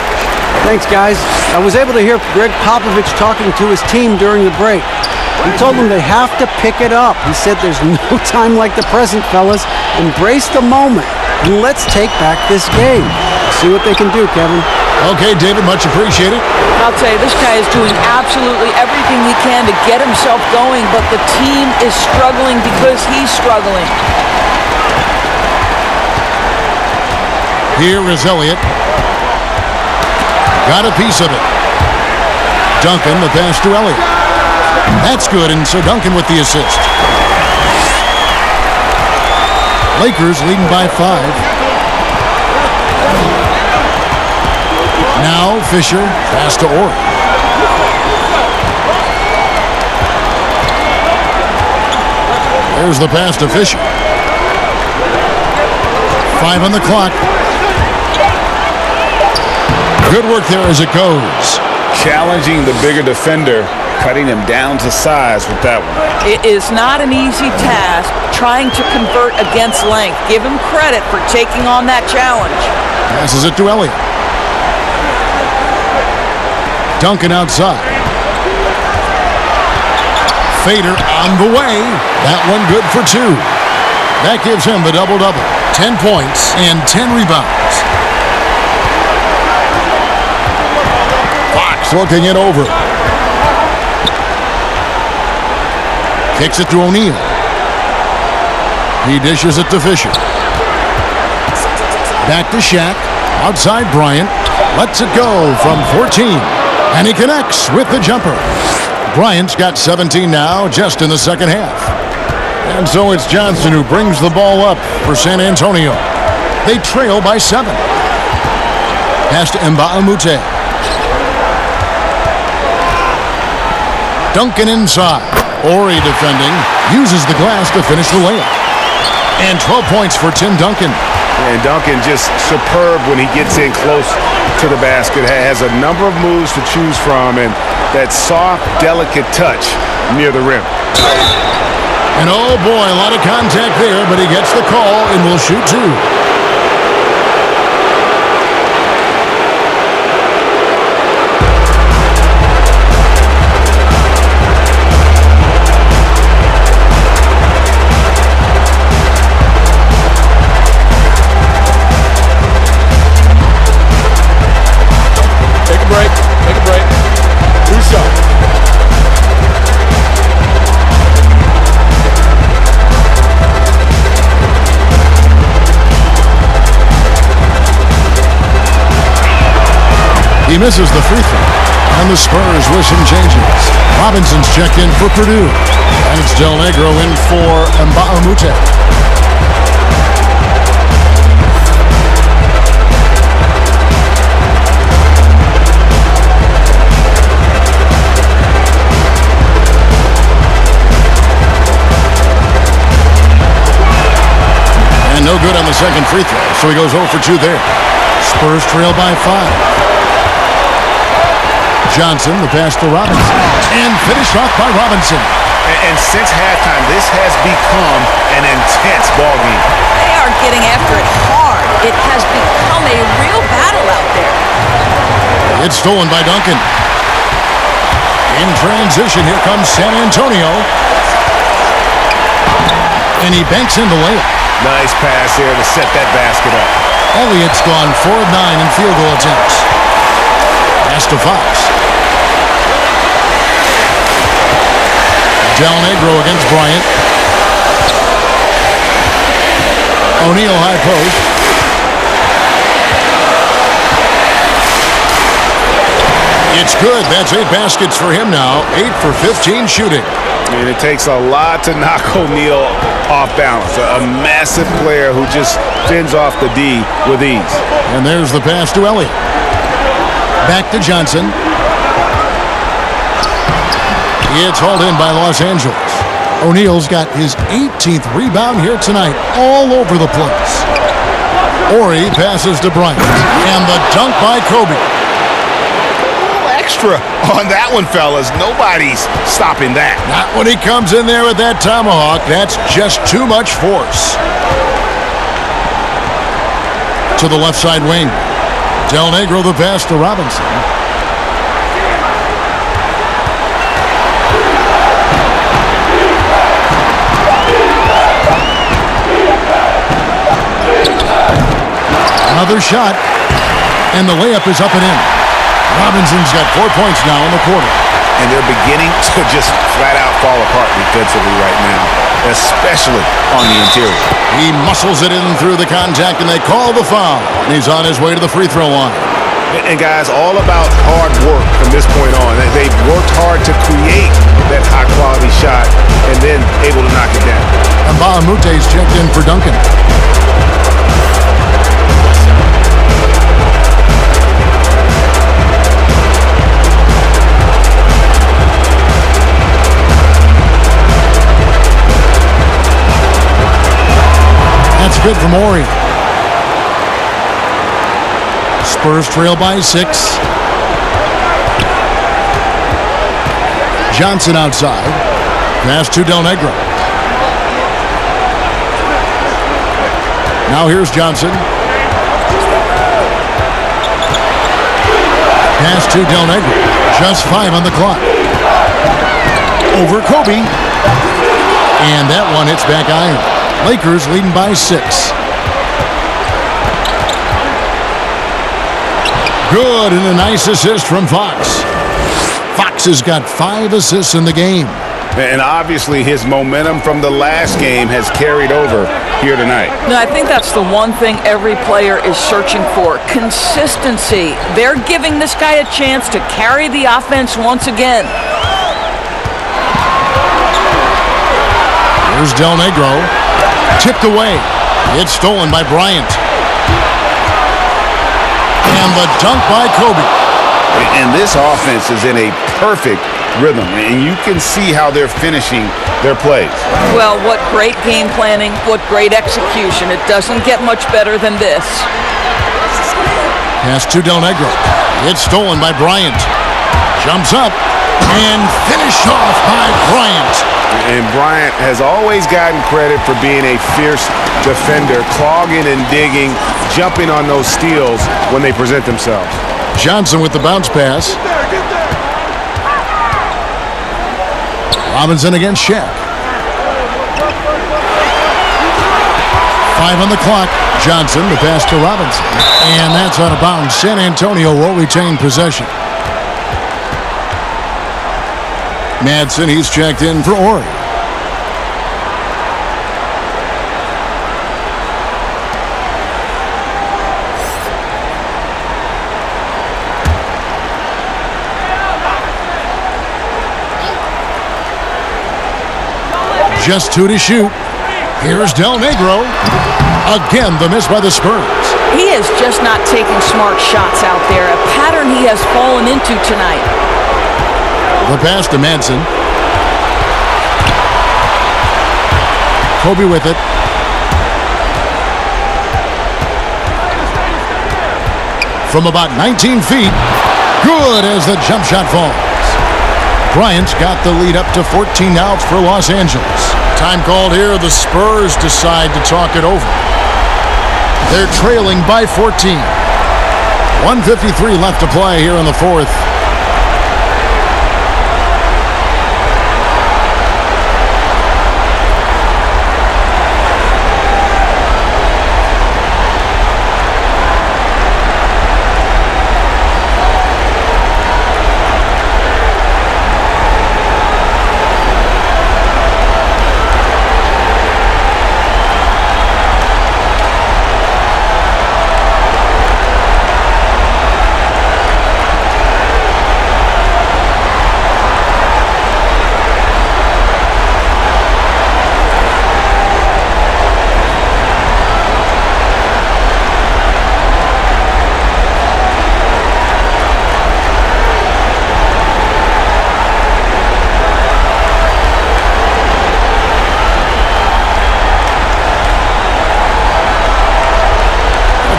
Thanks, guys. I was able to hear Greg Popovich talking to his team during the break. He told them they have to pick it up. He said there's no time like the present, fellas. Embrace the moment, and let's take back this game. See what they can do, Kevin. Okay, David, much appreciated. I'll tell you, this guy is doing absolutely everything he can to get himself going, but the team is struggling because he's struggling. Here is Elliott. Got a piece of it. Duncan, the pass to Elliott. That's good, and so Duncan with the assist. Lakers leading by 5. Now Fisher, pass to Orr. There's the pass to Fisher. 5 on the clock. Good work there as it goes. Challenging the bigger defender, cutting him down to size with that one. It is not an easy task trying to convert against length. Give him credit for taking on that challenge. Passes it to Elliott. Duncan outside. Fader on the way. That one good for 2. That gives him the double-double. 10 points and 10 rebounds. Fox looking it over. Kicks it to O'Neal. He dishes it to Fisher. Back to Shaq. Outside Bryant. Lets it go from 14. And he connects with the jumper. Bryant's got 17 now, just in the second half. And so it's Johnson who brings the ball up for San Antonio. They trail by 7. Pass to Mba'amute. Duncan inside. Ori defending. Uses the glass to finish the layup. And 12 points for Tim Duncan. And Duncan just superb when he gets in close to the basket. Has a number of moves to choose from, and that soft, delicate touch near the rim. And oh boy, a lot of contact there, but he gets the call and will shoot two. Take a break. Two shots. He misses the free throw, and the Spurs with some changes. Robinson's checked in for Purdue, and it's Del Negro in for Mba'amute. And no good on the second free throw, so he goes 0 for 2 there. Spurs trail by 5. Johnson, the pass to Robinson, and finished off by Robinson. And since halftime, this has become an intense ballgame. They are getting after it hard. It has become a real battle out there. It's stolen by Duncan. In transition, here comes San Antonio. And he banks in the layup. Nice pass here to set that basket up. Elliott's gone 4 of 9 in field goal attempts. Pass to Fox. Del Negro against Bryant. O'Neal high post. It's good. That's 8 baskets for him now. 8 for 15 shooting. And it takes a lot to knock O'Neal off balance. A massive player who just fends off the D with ease. And there's the pass to Elliott. Back to Johnson. It's hauled in by Los Angeles. O'Neal's got his 18th rebound here tonight, all over the place. Ori passes to Bryant. And the dunk by Kobe. Extra on that one, fellas. Nobody's stopping that. Not when he comes in there with that tomahawk. That's just too much force. To the left side wing. Del Negro the pass to Robinson. Another shot, and the layup is up and in. Robinson's got 4 points now in the quarter. And they're beginning to just flat out fall apart defensively right now, especially on the interior. He muscles it in through the contact, and they call the foul. And he's on his way to the free throw line. And guys, all about hard work from this point on. They've worked hard to create that high-quality shot and then able to knock it down. And Mba'amute's checked in for Duncan. That's good from Ori. Spurs trail by 6. Johnson outside. Pass to Del Negro. Now here's Johnson. Pass to Del Negro. Just 5 on the clock. Over Kobe. And that one hits back iron. Lakers leading by 6. Good, and a nice assist from Fox. Fox has got 5 assists in the game. And obviously his momentum from the last game has carried over here tonight. No, I think that's the one thing every player is searching for. Consistency. They're giving this guy a chance to carry the offense once again. Here's Del Negro. Tipped away. It's stolen by Bryant. And the dunk by Kobe. And this offense is in a perfect rhythm, and you can see how they're finishing their plays. Well, what great game planning, what great execution. It doesn't get much better than this. Pass to Del Negro. It's stolen by Bryant. Jumps up and finished off by Bryant. And Bryant has always gotten credit for being a fierce defender, clogging and digging, jumping on those steals when they present themselves. Johnson with the bounce pass. Robinson against Shaq. 5 on the clock. Johnson, the pass to Robinson. And that's out of bounds. San Antonio will retain possession. Madsen, he's checked in for Ori. Just 2 to shoot. Here's Del Negro. Again, the miss by the Spurs. He is just not taking smart shots out there, a pattern he has fallen into tonight. The pass to Madsen. Kobe with it. From about 19 feet. Good as the jump shot falls. Bryant's got the lead up to 14 outs for Los Angeles. Time called here. The Spurs decide to talk it over. They're trailing by 14. 1:53 left to play here in the fourth.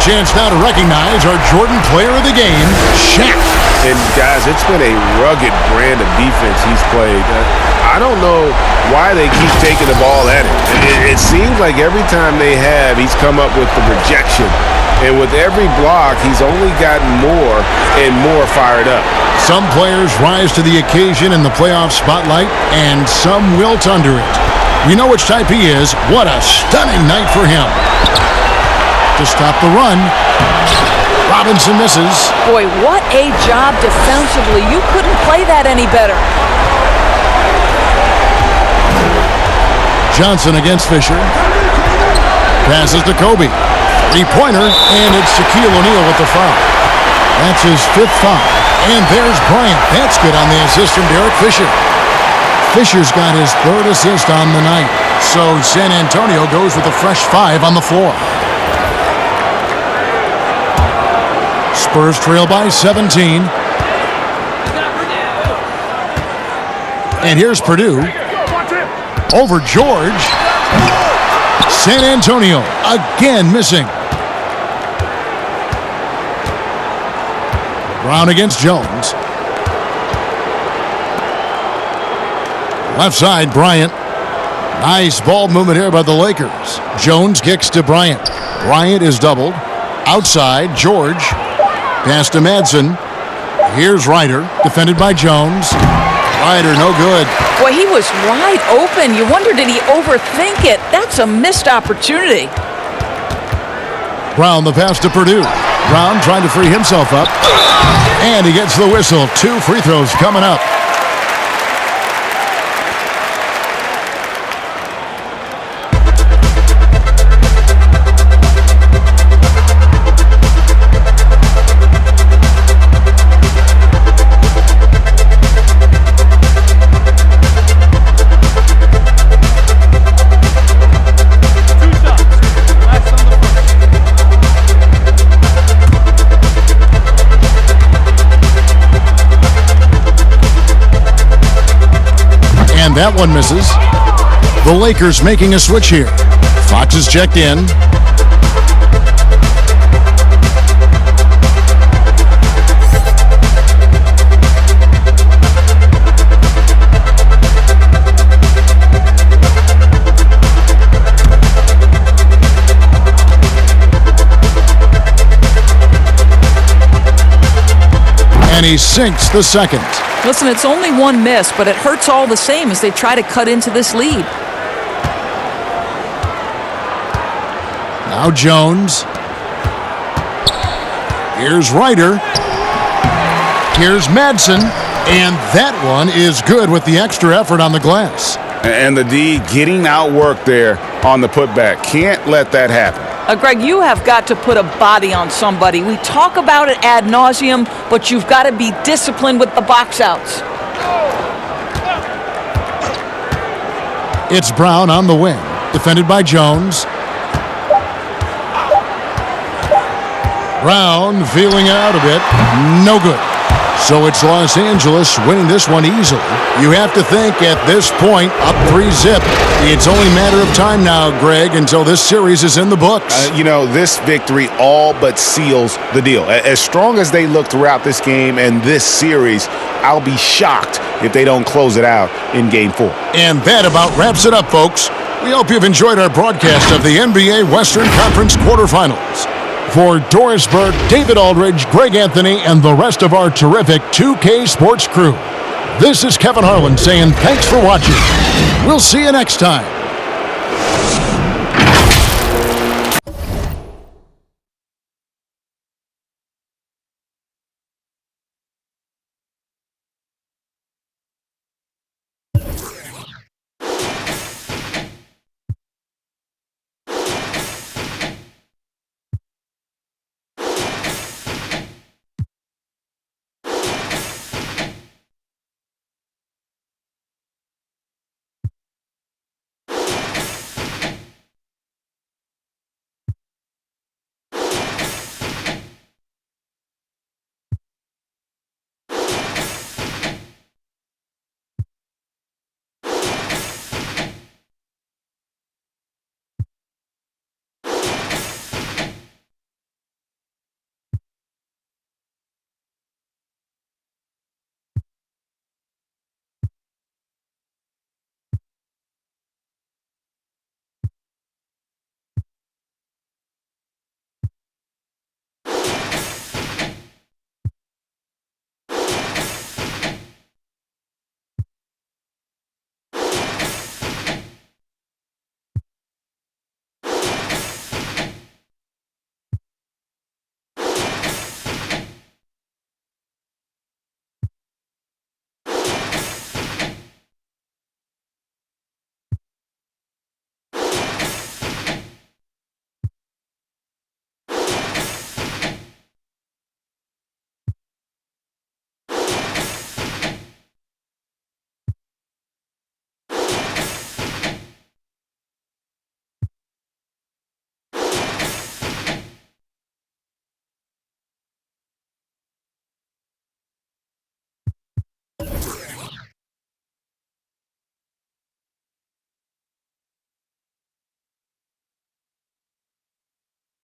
Chance now to recognize our Jordan player of the game, Shaq. And guys, it's been a rugged brand of defense he's played. I don't know why they keep taking the ball at him. It seems like every time they have, he's come up with the rejection. And with every block, he's only gotten more and more fired up. Some players rise to the occasion in the playoff spotlight, and some wilt under it. We know which type he is. What a stunning night for him. To stop the run. Robinson misses. Boy, what a job defensively. You couldn't play that any better. Johnson against Fisher. Passes to Kobe. Three-pointer, and it's Shaquille O'Neal with the foul. That's his 5th foul. And there's Bryant. That's good on the assist from Derek Fisher. Fisher's got his 3rd assist on the night. So San Antonio goes with a fresh 5 on the floor. Spurs trail by 17. And here's Purdue. Over George. San Antonio again missing. Brown against Jones. Left side, Bryant. Nice ball movement here by the Lakers. Jones kicks to Bryant. Bryant is doubled. Outside, George. Pass to Madsen. Here's Ryder, defended by Jones. Ryder, no good. Boy, he was wide open. You wonder, did he overthink it? That's a missed opportunity. Brown, the pass to Purdue. Brown trying to free himself up. And he gets the whistle. 2 free throws coming up. that one misses. The Lakers making a switch here. Fox is checked in. And he sinks the second. Listen, it's only one miss, but it hurts all the same as they try to cut into this lead. Now Jones. Here's Ryder. Here's Madsen. And that one is good with the extra effort on the glass. And the D getting outworked there on the putback. Can't let that happen. Greg, you have got to put a body on somebody. We talk about it ad nauseum, but you've got to be disciplined with the box outs. It's Brown on the wing, defended by Jones. Brown feeling it out a bit. No good. So it's Los Angeles winning this one easily. You have to think at this point, up 3-zip. It's only a matter of time now, Greg, until this series is in the books. This victory all but seals the deal. As strong as they look throughout this game and this series, I'll be shocked if they don't close it out in Game 4. And that about wraps it up, folks. We hope you've enjoyed our broadcast of the NBA Western Conference quarterfinals. For Doris Burke, David Aldridge, Greg Anthony, and the rest of our terrific 2K Sports crew, this is Kevin Harlan saying thanks for watching. We'll see you next time.